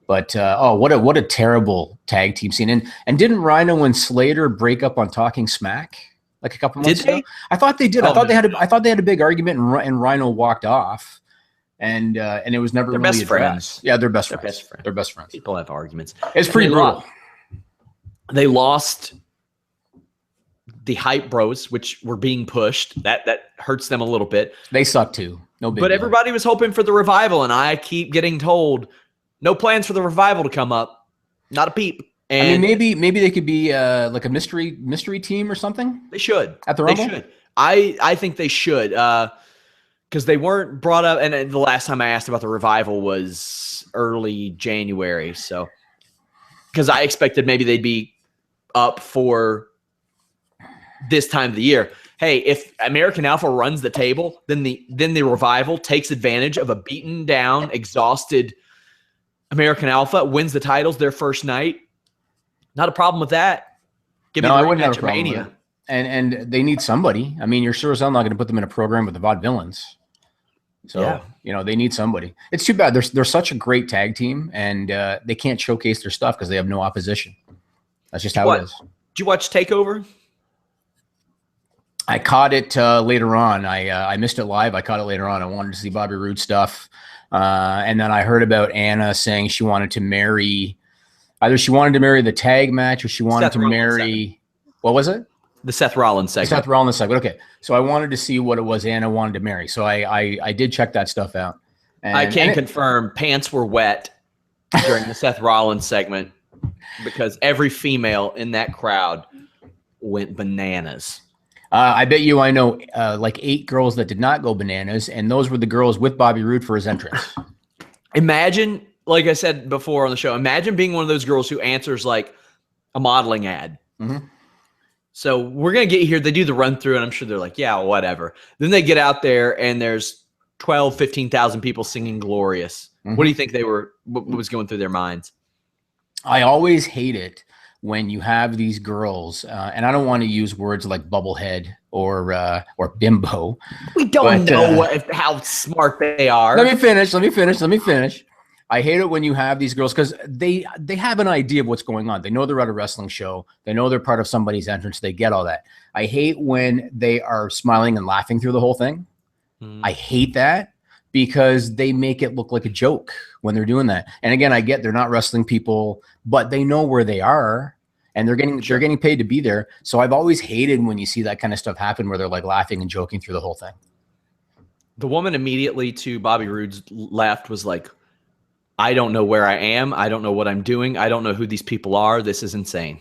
But what a terrible tag team scene. And didn't Rhino and Slater break up on Talking Smack like a couple months ago? I thought they did. I thought they had a big argument, and Rhino walked off. And it was never really best addressed. friends. Yeah, they're best friends. They're best friends. People have arguments. It's pretty brutal. They lost the Hype Bros, which were being pushed. That hurts them a little bit. They suck too. No big deal. Everybody was hoping for the Revival, and I keep getting told no plans for the Revival to come up. Not a peep. And I mean, maybe they could be like a mystery team or something. They should at the Rumble. They should. I think they should, because they weren't brought up. And the last time I asked about the Revival was early January. So, because I expected maybe they'd be up for this time of the year. Hey, if American Alpha runs the table, then the Revival takes advantage of a beaten down, exhausted American Alpha, wins the titles their first night. Not a problem with that. I wouldn't have a problem with it. And they need somebody. I mean, you're sure as hell not going to put them in a program with the Vaudevillains. So, they need somebody. It's too bad. They're such a great tag team, and they can't showcase their stuff because they have no opposition. That's just how it is. Did you watch TakeOver? I caught it later on. I missed it live. I caught it later on. I wanted to see Bobby Roode stuff. And then I heard about Anna saying she wanted to marry, either she wanted to marry the tag match or she wanted Seth to Rollins marry, segment. What was it? The Seth Rollins segment. Seth Rollins segment. Okay. So I wanted to see what it was Anna wanted to marry. So I did check that stuff out. And, I can confirm pants were wet during the Seth Rollins segment because every female in that crowd went bananas. I bet you I know like 8 girls that did not go bananas, and those were the girls with Bobby Roode for his entrance. Imagine, like I said before on the show, imagine being one of those girls who answers like a modeling ad. Mm-hmm. So we're going to get here. They do the run through, and I'm sure they're like, yeah, whatever. Then they get out there, and there's 12, 15,000 people singing Glorious. Mm-hmm. What do you think what was going through their minds? I always hate it when you have these girls, and I don't want to use words like bubblehead or bimbo. We don't know how smart they are. Let me finish. I hate it when you have these girls because they have an idea of what's going on. They know they're at a wrestling show. They know they're part of somebody's entrance. They get all that. I hate when they are smiling and laughing through the whole thing. I hate that because they make it look like a joke when they're doing that. And again, I get they're not wrestling people, but they know where they are and they're getting paid to be there. So I've always hated when you see that kind of stuff happen where they're like laughing and joking through the whole thing. The woman immediately to Bobby Roode's left was like, I don't know where I am. I don't know what I'm doing. I don't know who these people are. This is insane.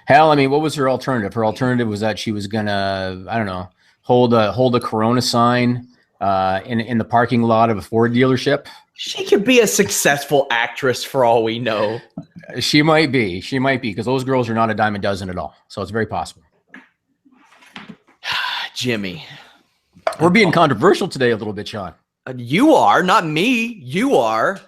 Hell, I mean, what was her alternative? Her alternative was that she was gonna, I don't know, hold a Corona sign in the parking lot of a Ford dealership. She could be a successful actress for all we know. She might be because those girls are not a dime a dozen at all. So it's very possible. Jimmy. We're being controversial today a little bit, Sean. You are, not me. You are.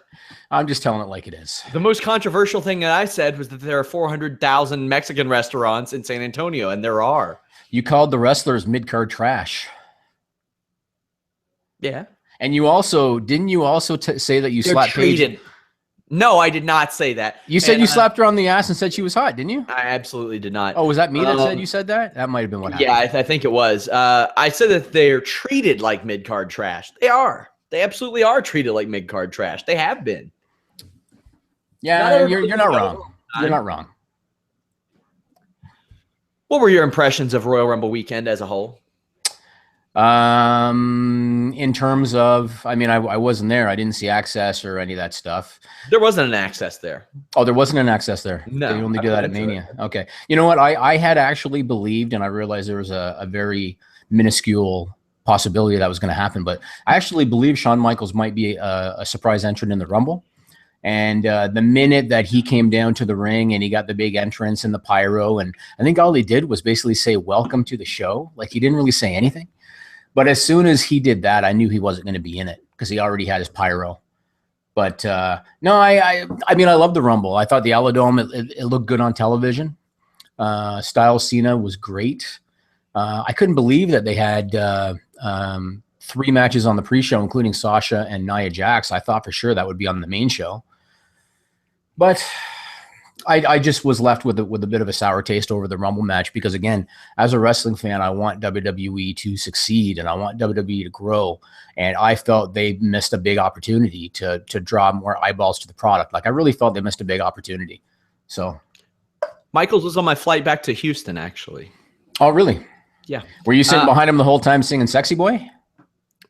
I'm just telling it like it is. The most controversial thing that I said was that there are 400,000 Mexican restaurants in San Antonio, and there are. You called the wrestlers mid-card trash. Yeah. And you also, didn't you also say that you slapped Paige? No, I did not say that. You said you slapped her on the ass and said she was hot, didn't you? I absolutely did not. Oh, was that me that said you said that? That might have been what happened. Yeah, I think it was. I said that they're treated like mid-card trash. They are. They absolutely are treated like mid-card trash. They have been. Yeah, you're not wrong. You're not wrong. What were your impressions of Royal Rumble weekend as a whole? In terms of, I mean, I wasn't there. I didn't see Access or any of that stuff. There wasn't an Access there. Oh, there wasn't an Access there. No. They only do that at Mania. Okay. You know what? I had actually believed, and I realized there was a very minuscule possibility that was going to happen, but I actually believe Shawn Michaels might be a surprise entrant in the Rumble. And the minute that he came down to the ring and he got the big entrance and the pyro, and I think all he did was basically say, "Welcome to the show." Like, he didn't really say anything. But as soon as he did that, I knew he wasn't going to be in it because he already had his pyro. But no, I mean, I love the Rumble. I thought the Aladome, it looked good on television. Styles Cena was great. I couldn't believe that they had 3 matches on the pre-show, including Sasha and Nia Jax. I thought for sure that would be on the main show. But I just was left with a bit of a sour taste over the Rumble match because, again, as a wrestling fan, I want WWE to succeed and I want WWE to grow. And I felt they missed a big opportunity to draw more eyeballs to the product. Like, I really felt they missed a big opportunity. So Michaels was on my flight back to Houston, actually. Oh, really? Yeah. Were you sitting behind him the whole time singing Sexy Boy?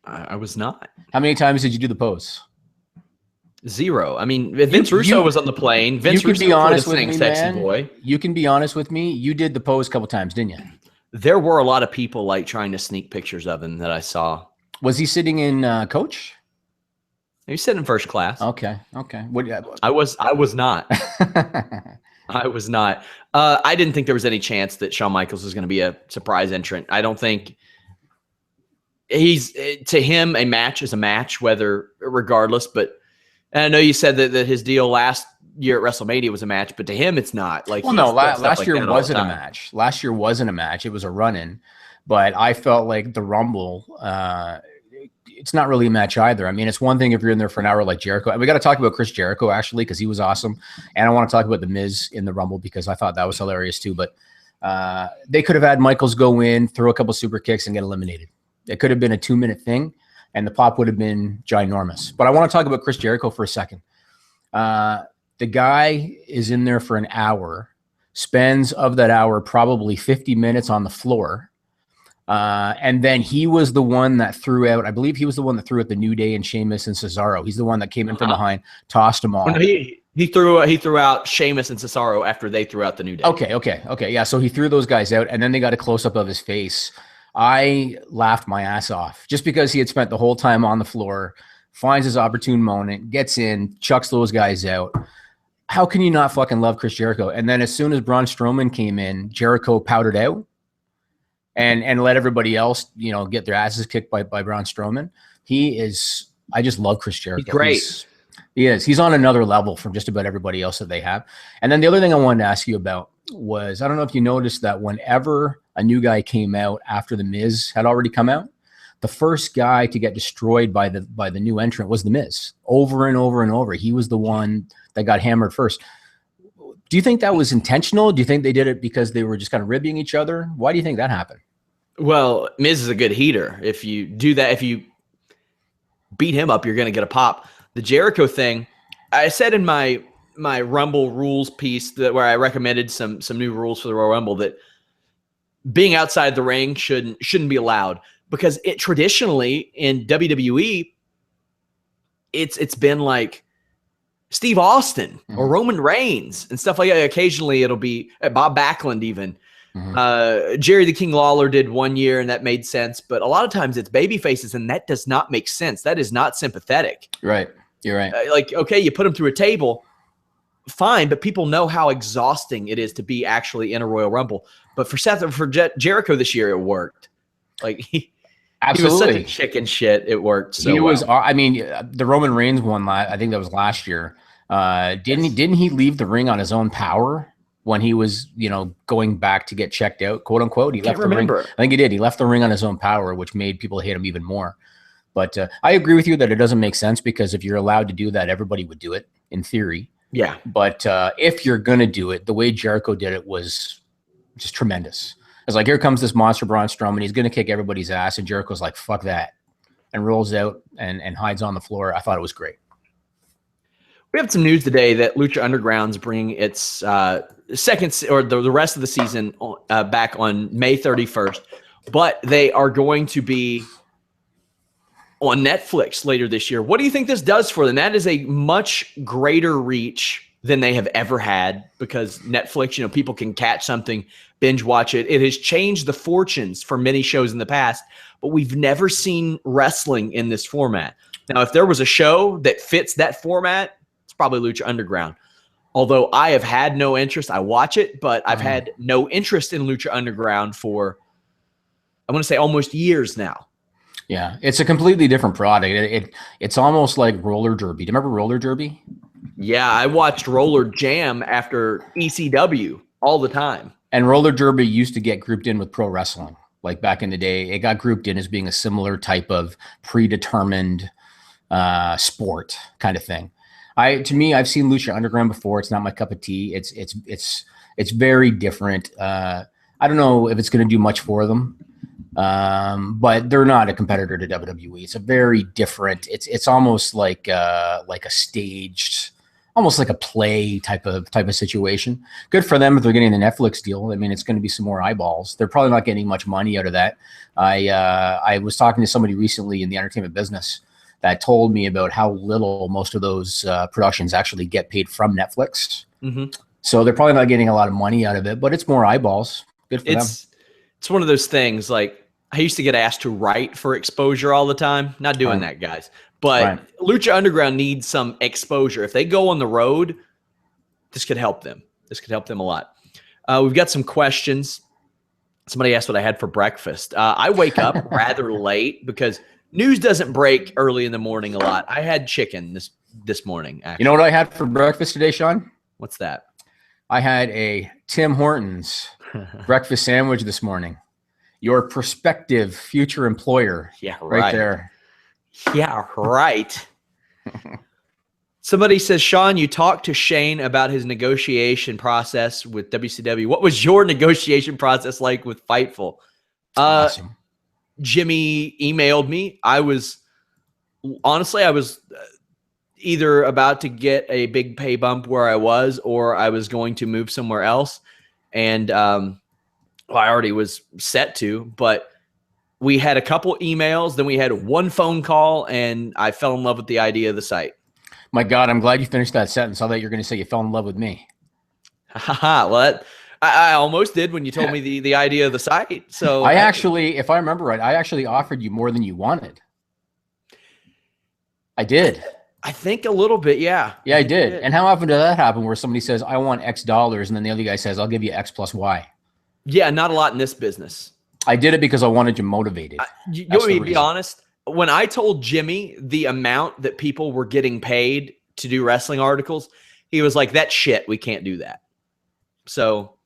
I was not. How many times did you do the pose? 0. I mean, Vince Russo was on the plane. Vince Russo be honest with me, Sexy man. Boy. You can be honest with me. You did the pose a couple times, didn't you? There were a lot of people like trying to sneak pictures of him that I saw. Was he sitting in coach? He was sitting in first class. Okay. What? I was not. I was not. I didn't think there was any chance that Shawn Michaels was going to be a surprise entrant. I don't think to him, a match is a match, regardless. But and I know you said that his deal last year at WrestleMania was a match, but to him, it's not. Like, well, no, last year wasn't a match. Last year wasn't a match. It was a run-in. But I felt like the Rumble, it's not really a match either. I mean, it's one thing if you're in there for an hour like Jericho. We got to talk about Chris Jericho, actually, because he was awesome. And I want to talk about The Miz in the Rumble because I thought that was hilarious too. But They could have had Michaels go in, throw a couple super kicks, and get eliminated. It could have been a 2-minute thing, and the pop would have been ginormous. But I want to talk about Chris Jericho for a second. The guy is in there for an hour, spends of that hour probably 50 minutes on the floor. And then he was the one that threw out, I believe he was the one that threw out the New Day and Sheamus and Cesaro. He's the one that came in from behind, tossed them all. Well, he threw out Sheamus and Cesaro after they threw out the New Day. Okay. Yeah, so he threw those guys out, and then they got a close-up of his face. I laughed my ass off just because he had spent the whole time on the floor, finds his opportune moment, gets in, chucks those guys out. How can you not fucking love Chris Jericho? And then as soon as Braun Strowman came in, Jericho powdered out and let everybody else, get their asses kicked by Braun Strowman. I just love Chris Jericho. He's great. He is. He's on another level from just about everybody else that they have. And then the other thing I wanted to ask you about was, I don't know if you noticed that whenever a new guy came out after The Miz had already come out, the first guy to get destroyed by the new entrant was The Miz. Over and over and over. He was the one that got hammered first. Do you think that was intentional? Do you think they did it because they were just kind of ribbing each other? Why do you think that happened? Well, Miz is a good heater. If you do that, if you beat him up, you're going to get a pop. The Jericho thing, I said in my Rumble rules piece where I recommended some new rules for the Royal Rumble that being outside the ring shouldn't be allowed, because it traditionally in WWE it's been like Steve Austin or Roman Reigns and stuff like that. Occasionally it'll be Bob Backlund even. Jerry the King Lawler did one year and that made sense, but a lot of times it's baby faces and that does not make sense. That is not sympathetic. Right. You're right. Okay, you put them through a table, fine, but people know how exhausting it is to be actually in a Royal Rumble. But for Jericho this year, it worked. He was such a chicken shit. It worked. So he was. I mean, the Roman Reigns one. I think that was last year. Didn't he leave the ring on his own power when he was, going back to get checked out, quote unquote? He left the ring. I think he did. He left the ring on his own power, which made people hate him even more. But I agree with you that it doesn't make sense, because if you're allowed to do that, everybody would do it in theory. Yeah. But if you're going to do it, the way Jericho did it was just tremendous. It's like, here comes this monster Braun Strowman. He's going to kick everybody's ass. And Jericho's like, fuck that. And rolls out and hides on the floor. I thought it was great. We have some news today that Lucha Underground's bringing its second or the rest of the season back on May 31st. But they are going to be on Netflix later this year. What do you think this does for them? That is a much greater reach than they have ever had, because Netflix, people can catch something, binge watch it. It has changed the fortunes for many shows in the past, but we've never seen wrestling in this format. Now, if there was a show that fits that format, it's probably Lucha Underground. Although I have had no interest, I watch it, but I've had no interest in Lucha Underground for, I want to say, almost years now. Yeah, it's a completely different product. It's almost like roller derby. Do you remember roller derby? Yeah, I watched Roller Jam after ECW all the time. And roller derby used to get grouped in with pro wrestling. Like back in the day, it got grouped in as being a similar type of predetermined sport kind of thing. To me, I've seen Lucha Underground before. It's not my cup of tea. It's very different. I don't know if it's going to do much for them. But they're not a competitor to WWE. It's a very different. It's almost like a staged, almost like a play type of situation. Good for them if they're getting the Netflix deal. I mean, it's going to be some more eyeballs. They're probably not getting much money out of that. I was talking to somebody recently in the entertainment business that told me about how little most of those productions actually get paid from Netflix. So they're probably not getting a lot of money out of it, but it's more eyeballs. Good for them. It's one of those things, like, I used to get asked to write for exposure all the time. Not doing that, guys. But Lucha Underground needs some exposure. If they go on the road, this could help them. This could help them a lot. We've got some questions. Somebody asked what I had for breakfast. I wake up rather late because news doesn't break early in the morning a lot. I had chicken this morning, actually. You know what I had for breakfast today, Sean? What's that? I had a Tim Hortons breakfast sandwich this morning. Your prospective future employer. Yeah, right there. Yeah, right. Somebody says, Sean, you talked to Shane about his negotiation process with WCW. What was your negotiation process like with Fightful? Awesome. Jimmy emailed me. I was either about to get a big pay bump where I was, or I was going to move somewhere else. And I already was set to, but we had a couple emails, then we had one phone call, and I fell in love with the idea of the site. My God, I'm glad you finished that sentence. I thought you were going to say you fell in love with me. Well, I almost did when you told me the idea of the site. So I actually, if I remember right, I actually offered you more than you wanted. I did. I think a little bit, yeah. Yeah, I did. And how often does that happen where somebody says, I want X dollars, and then the other guy says, I'll give you X plus Y? Yeah, not a lot in this business. I did it because I wanted you motivated. You want me to be honest? When I told Jimmy the amount that people were getting paid to do wrestling articles, he was like, "That's shit. We can't do that." So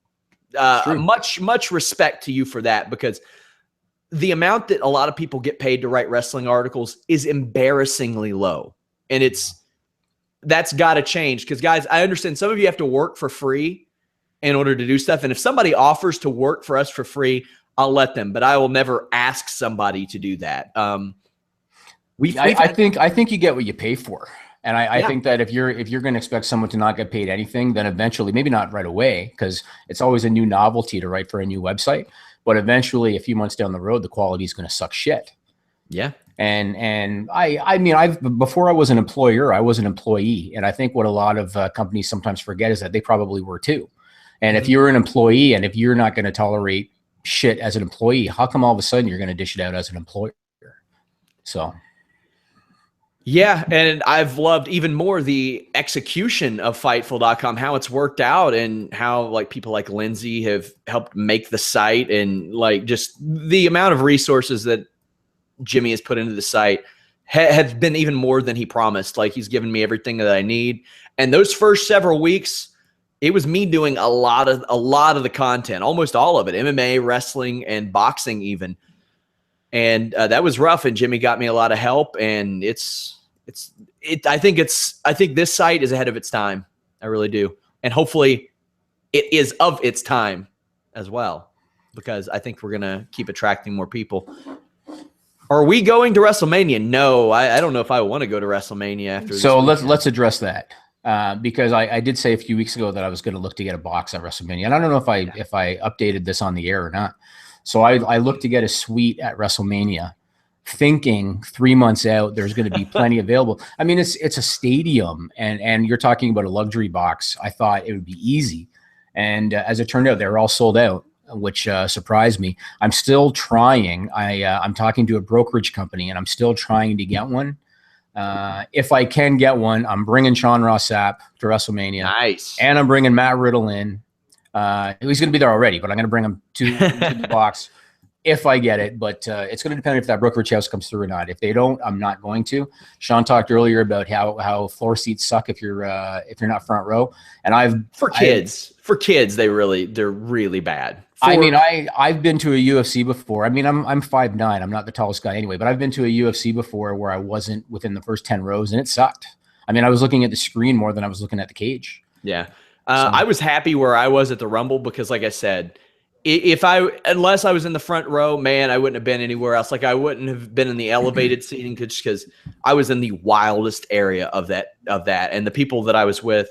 much respect to you for that, because the amount that a lot of people get paid to write wrestling articles is embarrassingly low. And that's got to change, because, guys, I understand some of you have to work for free in order to do stuff. And if somebody offers to work for us for free, I'll let them, but I will never ask somebody to do that. I think you get what you pay for. And I think that if you're going to expect someone to not get paid anything, then eventually, maybe not right away, because it's always a new novelty to write for a new website, but eventually a few months down the road, the quality is going to suck shit. Yeah. And I mean, before I was an employer, I was an employee. And I think what a lot of companies sometimes forget is that they probably were too. And if you're an employee, and if you're not going to tolerate shit as an employee, how come all of a sudden you're going to dish it out as an employer? So. Yeah, and I've loved even more the execution of Fightful.com, how it's worked out, and how like people like Lindsay have helped make the site, and like just the amount of resources that Jimmy has put into the site has been even more than he promised. Like, he's given me everything that I need. And those first several weeks, it was me doing a lot of the content, almost all of it, MMA, wrestling, and boxing even. And that was rough, and Jimmy got me a lot of help, and I think this site is ahead of its time. I really do. And hopefully it is of its time as well, because I think we're going to keep attracting more people. Are we going to WrestleMania? No, I don't know if I want to go to WrestleMania after this. So let's address that. Because I did say a few weeks ago that I was going to look to get a box at WrestleMania. And I don't know if I updated this on the air or not. So I looked to get a suite at WrestleMania, thinking 3 months out there's going to be plenty available. I mean, it's a stadium, and you're talking about a luxury box. I thought it would be easy, and as it turned out, they were all sold out, which surprised me. I'm still trying. I'm talking to a brokerage company, and I'm still trying to get one. If I can get one, I'm bringing Ross Sapp to WrestleMania. Nice. And I'm bringing Matt Riddle in. He's going to be there already, but I'm going to bring him to the box if I get it. But it's going to depend if that brokerage house comes through or not. If they don't, I'm not going to. Sean talked earlier about how floor seats suck if you're not front row. And for kids, they're really bad. I've been to a UFC before. I mean, I'm 5'9". I'm not the tallest guy anyway, but I've been to a UFC before where I wasn't within the first 10 rows, and it sucked. I mean, I was looking at the screen more than I was looking at the cage. Yeah. I was happy where I was at the Rumble, because like I said, unless I was in the front row, man, I wouldn't have been anywhere else. Like, I wouldn't have been in the elevated seating because I was in the wildest area of that. And the people that I was with,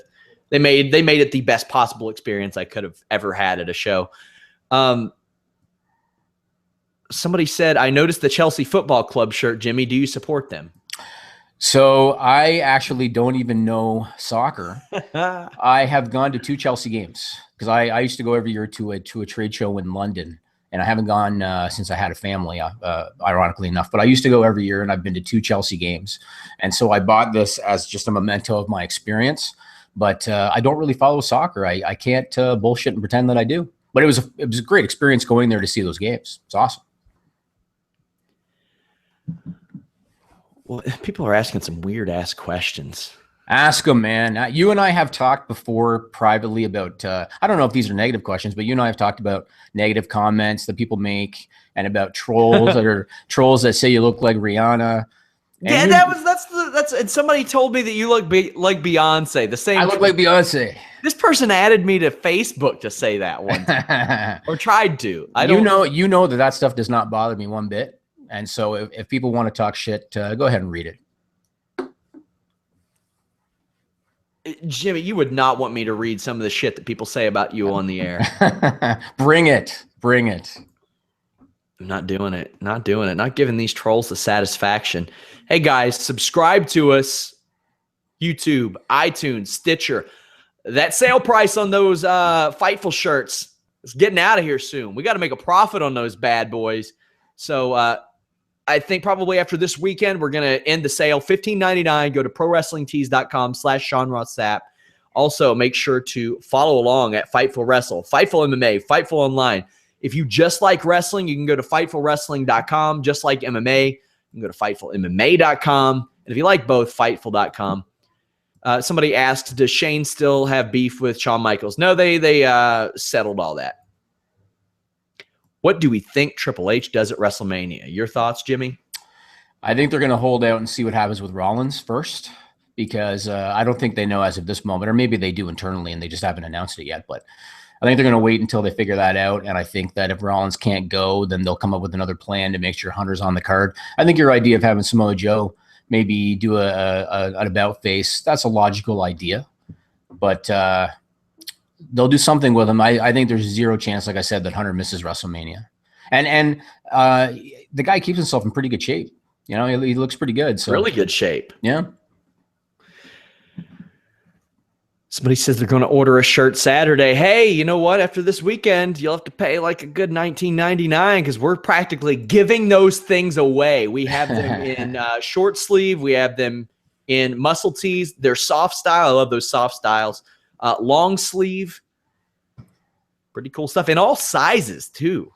they made it the best possible experience I could have ever had at a show. Somebody said, I noticed the Chelsea Football Club shirt. Jimmy, do you support them? So I actually don't even know soccer. I have gone to 2 Chelsea games because I used to go every year to a trade show in London, and I haven't gone since I had a family, ironically enough. But I used to go every year, and I've been to 2 Chelsea games. And so I bought this as just a memento of my experience. But I don't really follow soccer. I can't bullshit and pretend that I do. But it was a great experience going there to see those games. It's awesome. Well, people are asking some weird ass questions. Ask them, man. You and I have talked before privately about, I don't know if these are negative questions, but you and I have talked about negative comments that people make, and about trolls that say you look like Rihanna. Yeah, that's and somebody told me that you look like Beyonce. The same. I look like Beyonce. This person added me to Facebook to say that one time, or tried to. You know that stuff does not bother me one bit. And so if people want to talk shit, go ahead and read it. Jimmy, you would not want me to read some of the shit that people say about you on the air. Bring it. I'm not doing it. Not giving these trolls the satisfaction. Hey guys, subscribe to us. YouTube, iTunes, Stitcher. That sale price on those Fightful shirts is getting out of here soon. We got to make a profit on those bad boys. So I think probably after this weekend, we're going to end the sale. $15.99. Go to prowrestlingtees.com/Sean Ross Sapp. Also, make sure to follow along at Fightful Wrestle, Fightful MMA, Fightful Online. If you just like wrestling, you can go to FightfulWrestling.com. Just like MMA, you can go to FightfulMMA.com. And if you like both, Fightful.com. Somebody asked, does Shane still have beef with Shawn Michaels? No, they settled all that. What do we think Triple H does at WrestleMania? Your thoughts, Jimmy? I think they're going to hold out and see what happens with Rollins first, because I don't think they know as of this moment, or maybe they do internally and they just haven't announced it yet. But I think they're going to wait until they figure that out. And I think that if Rollins can't go, then they'll come up with another plan to make sure Hunter's on the card. I think your idea of having Samoa Joe maybe do an about face, that's a logical idea. But they'll do something with him. I think there's zero chance, like I said, that Hunter misses WrestleMania. And the guy keeps himself in pretty good shape. You know, he looks pretty good. So really good shape. Yeah. Somebody says they're going to order a shirt Saturday. Hey, you know what? After this weekend, you'll have to pay like a good $19.99 because we're practically giving those things away. We have them in short sleeve. We have them in muscle tees. They're soft style. I love those soft styles. Long sleeve. Pretty cool stuff in all sizes too.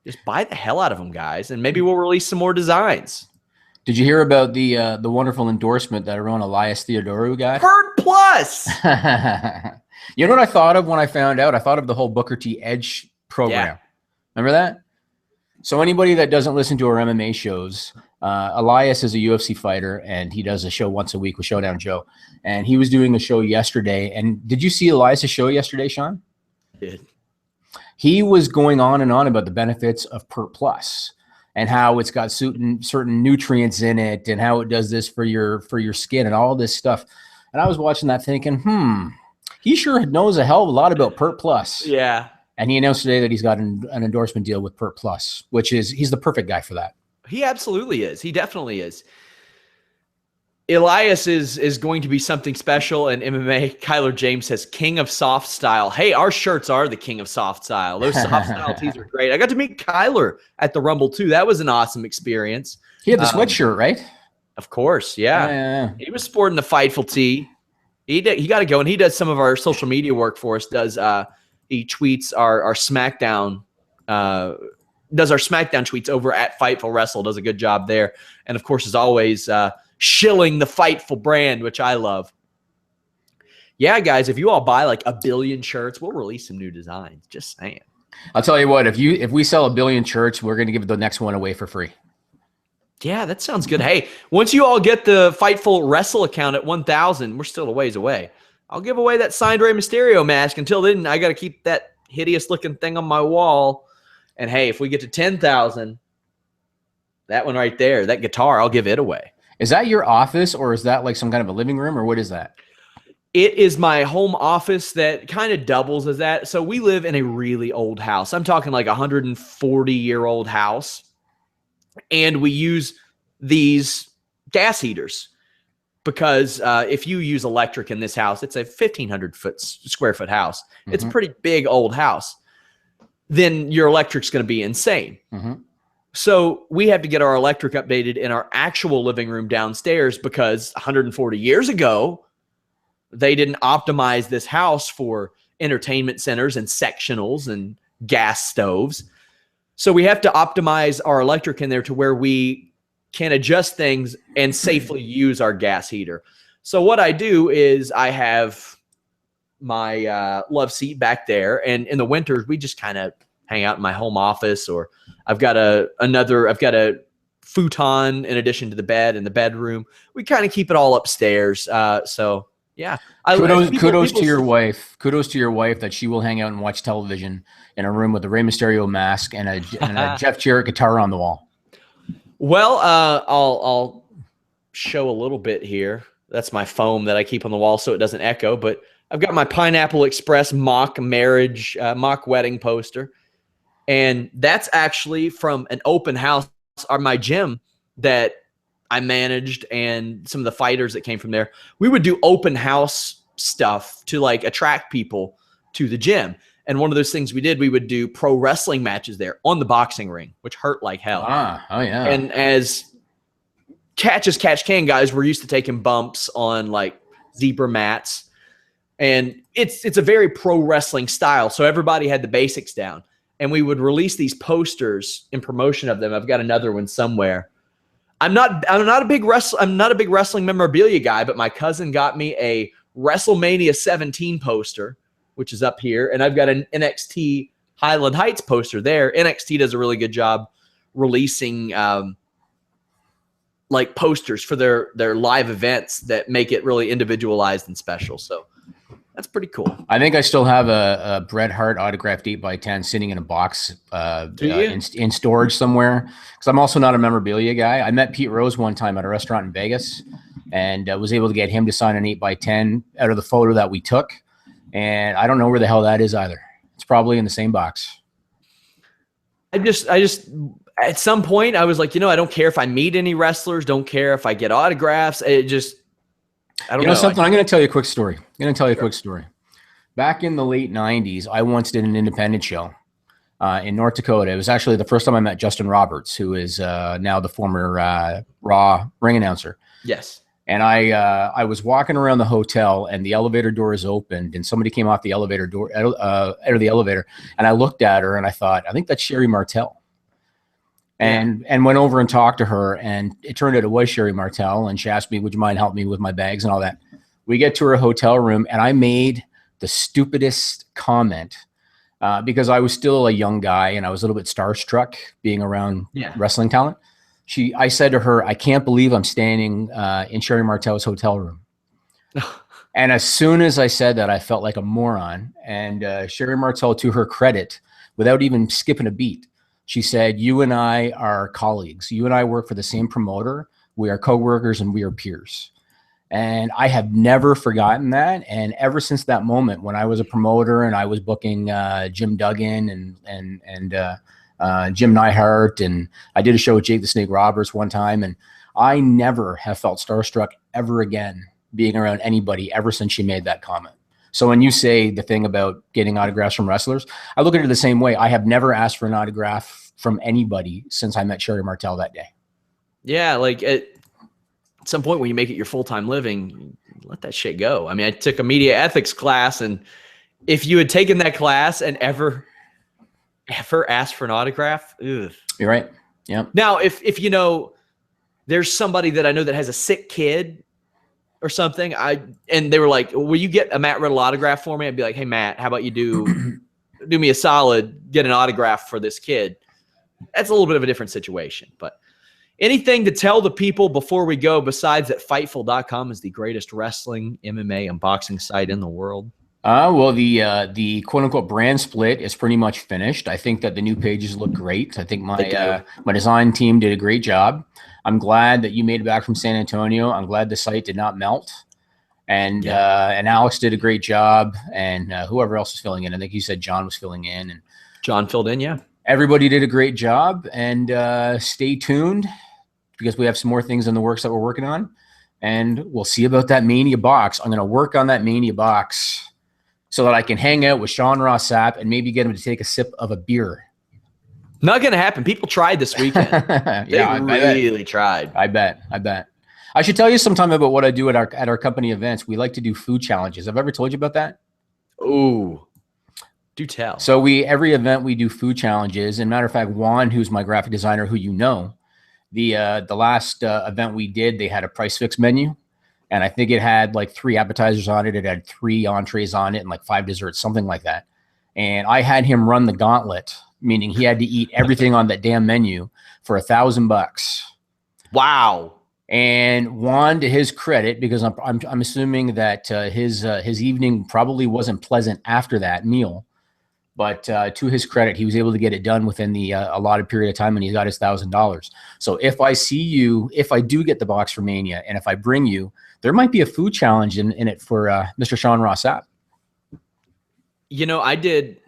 Just buy the hell out of them, guys, and maybe we'll release some more designs. Did you hear about the wonderful endorsement that our own Elias Theodorou got? Bird Plus. You know what I thought of when I found out? I thought of the whole Booker T Edge program. Yeah. Remember that? So anybody that doesn't listen to our MMA shows, Elias is a UFC fighter, and he does a show once a week with Showdown Joe. And he was doing a show yesterday. And did you see Elias' show yesterday, Sean? I did. He was going on and on about the benefits of Pert Plus and how it's got certain nutrients in it and how it does this for your skin and all this stuff. And I was watching that thinking, he sure knows a hell of a lot about Pert Plus. Yeah. And he announced today that he's got an endorsement deal with Pert Plus, which is he's the perfect guy for that. He absolutely is. He definitely is. Elias is going to be something special in MMA. Kyler James says, King of Soft Style. Hey, our shirts are the King of Soft Style. Those soft style tees are great. I got to meet Kyler at the Rumble, too. That was an awesome experience. He had the sweatshirt, right? Of course, yeah. He was sporting the Fightful tee. He got to go, and he does some of our social media work for us. He tweets our SmackDown, does our SmackDown tweets over at Fightful Wrestle. Does a good job there. And, of course, as always, shilling the Fightful brand, which I love. Yeah, guys, if you all buy like 1 billion shirts, we'll release some new designs. Just saying. I'll tell you what, if we sell 1 billion shirts, we're going to give the next one away for free. Yeah, that sounds good. Hey, once you all get the Fightful Wrestle account at 1,000, we're still a ways away. I'll give away that signed Rey Mysterio mask. Until then, I got to keep that hideous looking thing on my wall. And hey, if we get to 10,000, that one right there, that guitar, I'll give it away. Is that your office, or is that like some kind of a living room, or what is that? It is my home office that kind of doubles as that. So we live in a really old house. I'm talking like 140-year-old house. And we use these gas heaters because if you use electric in this house, it's a 1,500 square foot house. Mm-hmm. It's a pretty big old house. Then your electric's going to be insane. Mm-hmm. So we have to get our electric updated in our actual living room downstairs because 140 years ago, they didn't optimize this house for entertainment centers and sectionals and gas stoves. So we have to optimize our electric in there to where we can adjust things and safely use our gas heater. So what I do is I have my love seat back there, and in the winters we just kind of hang out in my home office, or I've got a futon in addition to the bed in the bedroom. We kind of keep it all upstairs. So yeah, kudos to your wife. Kudos to your wife that she will hang out and watch television in a room with a Rey Mysterio mask and a Jeff Jarrett guitar on the wall. Well, I'll show a little bit here. That's my foam that I keep on the wall so it doesn't echo. But I've got my Pineapple Express mock marriage, mock wedding poster. And that's actually from an open house or my gym that I managed and some of the fighters that came from there. We would do open house stuff to like attract people to the gym. And one of those things we did, we would do pro wrestling matches there on the boxing ring, which hurt like hell. Oh yeah. And as catch can guys, we're used to taking bumps on like zebra mats. And it's a very pro wrestling style. So everybody had the basics down. And we would release these posters in promotion of them. I've got another one somewhere. I'm not a big wrestling memorabilia guy, but my cousin got me a WrestleMania 17 poster, which is up here, and I've got an NXT Highland Heights poster there. NXT does a really good job releasing like posters for their live events that make it really individualized and special. So that's pretty cool. I think I still have a Bret Hart autographed 8x10 sitting in a box in storage somewhere, because I'm also not a memorabilia guy. I met Pete Rose one time at a restaurant in Vegas and was able to get him to sign an 8x10 out of the photo that we took. And I don't know where the hell that is either. It's probably in the same box. I just at some point I was like, I don't care if I meet any wrestlers, don't care if I get autographs. I don't know. Something. I'm going to tell you a quick story. Quick story. Back in the late 90s, I once did an independent show in North Dakota. It was actually the first time I met Justin Roberts, who is now the former Raw ring announcer. Yes. And I was walking around the hotel, and the elevator doors opened, and somebody came off the elevator door out of the elevator, and I looked at her, and I thought, I think that's Sherri Martel. And went over and talked to her, and it turned out it was Sherri Martel, and she asked me, would you mind helping me with my bags and all that? We get to her hotel room, and I made the stupidest comment because I was still a young guy, and I was a little bit starstruck being around wrestling talent. I said to her, I can't believe I'm standing in Sherri Martel's hotel room. And as soon as I said that, I felt like a moron. And Sherri Martel, to her credit, without even skipping a beat, she said, you and I are colleagues. You and I work for the same promoter. We are coworkers and we are peers. And I have never forgotten that. And ever since that moment, when I was a promoter and I was booking Jim Duggan and Jim Neihart, and I did a show with Jake the Snake Roberts one time, and I never have felt starstruck ever again being around anybody ever since she made that comment. So when you say the thing about getting autographs from wrestlers, I look at it the same way. I have never asked for an autograph from anybody since I met Sherri Martel that day. Yeah, like at some point when you make it your full-time living, let that shit go. I mean, I took a media ethics class, and if you had taken that class and ever asked for an autograph, ugh. You're right. Yeah. Now, if there's somebody that I know that has a sick kid or something, and they were like, will you get a Matt Riddle autograph for me? I'd be like, hey, Matt, how about you do me a solid, get an autograph for this kid? That's a little bit of a different situation. But anything to tell the people before we go, besides that Fightful.com is the greatest wrestling, MMA, and boxing site in the world? Well, the quote unquote brand split is pretty much finished. I think that the new pages look great. I think my design team did a great job. I'm glad that you made it back from San Antonio. I'm glad the site did not melt. And Alex did a great job. And whoever else was filling in, I think you said John was filling in. And John filled in, yeah. Everybody did a great job. And stay tuned, because we have some more things in the works that we're working on. And we'll see about that Mania box. I'm going to work on that Mania box so that I can hang out with Sean Ross Sapp and maybe get him to take a sip of a beer. Not going to happen. People tried this weekend. They really tried. I bet. I should tell you sometime about what I do at our company events. We like to do food challenges. Have I ever told you about that? Ooh, do tell. So every event we do food challenges. And matter of fact, Juan, who's my graphic designer, who you know, the last event we did, they had a price fix menu. And I think it had like 3 appetizers on it. It had 3 entrees on it and like 5 desserts, something like that. And I had him run the gauntlet, meaning he had to eat everything on that damn menu for $1,000. Wow. And Juan, to his credit, because I'm assuming that his evening probably wasn't pleasant after that meal, but to his credit, he was able to get it done within the allotted period of time, and he got his $1,000. So if I see you, if I do get the box for Mania, and if I bring you, there might be a food challenge in it for Mr. Sean Ross Sapp. You know, I did.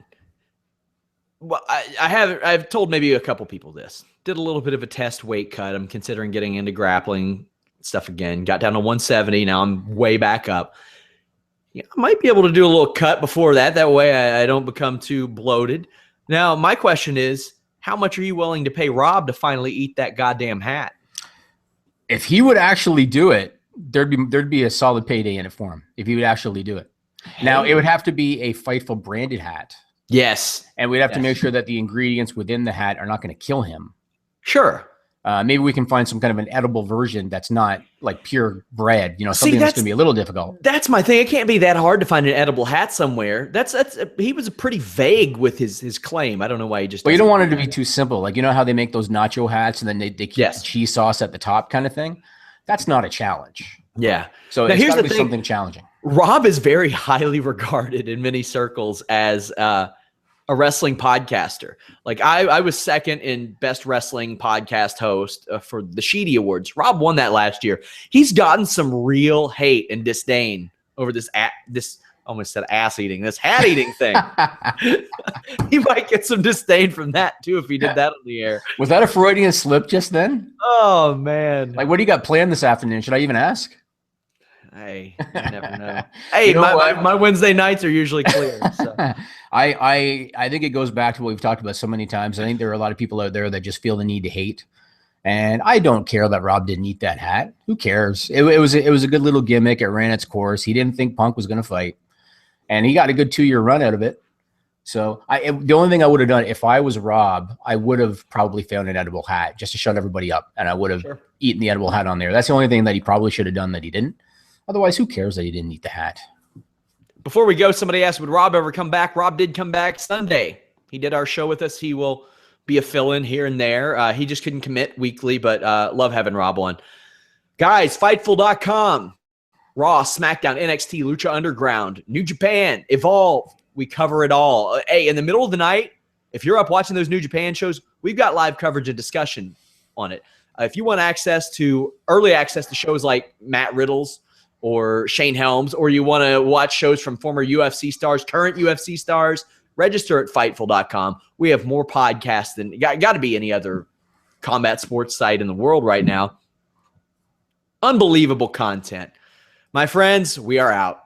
Well, I've told maybe a couple people this. Did a little bit of a test weight cut. I'm considering getting into grappling stuff again. Got down to 170. Now I'm way back up. Yeah, I might be able to do a little cut before that. That way I don't become too bloated. Now, my question is, how much are you willing to pay Rob to finally eat that goddamn hat? If he would actually do it, there'd be a solid payday in it for him if he would actually do it. Hey. Now, it would have to be a Fightful branded hat. Yes. And we'd have to make sure that the ingredients within the hat are not going to kill him. Sure. Maybe we can find some kind of an edible version that's not like pure bread, something that's going to be a little difficult. That's my thing. It can't be that hard to find an edible hat somewhere. He was pretty vague with his claim. I don't know why he just. Well, you don't want it to be too simple. Like, how they make those nacho hats and then they keep the cheese sauce at the top kind of thing. That's not a challenge. Yeah. So now, here's something challenging. Rob is very highly regarded in many circles as a wrestling podcaster. Like I was second in best wrestling podcast host for the Sheedy Awards. Rob won that last year. He's gotten some real hate and disdain over this almost said ass eating, this hat eating thing. He might get some disdain from that too if he did that on the air. Was that a Freudian slip just then? Oh man. Like, what do you got planned this afternoon? Should I even ask? Hey, you never know. Hey, my Wednesday nights are usually clear. So. I think it goes back to what we've talked about so many times. I think there are a lot of people out there that just feel the need to hate. And I don't care that Rob didn't eat that hat. Who cares? It was a good little gimmick. It ran its course. He didn't think Punk was going to fight. And he got a good 2-year run out of it. So the only thing I would have done if I was Rob, I would have probably found an edible hat just to shut everybody up. And I would have eaten the edible hat on there. That's the only thing that he probably should have done that he didn't. Otherwise, who cares that he didn't eat the hat? Before we go, somebody asked, would Rob ever come back? Rob did come back Sunday. He did our show with us. He will be a fill-in here and there. He just couldn't commit weekly, but love having Rob on. Guys, Fightful.com. Raw, Smackdown, NXT, Lucha Underground, New Japan, Evolve. We cover it all. Hey, in the middle of the night, if you're up watching those New Japan shows, we've got live coverage and discussion on it. If you want early access to shows like Matt Riddle's or Shane Helms, or you want to watch shows from former UFC stars, current UFC stars, register at Fightful.com. We have more podcasts than got to be any other combat sports site in the world right now. Unbelievable content. My friends, we are out.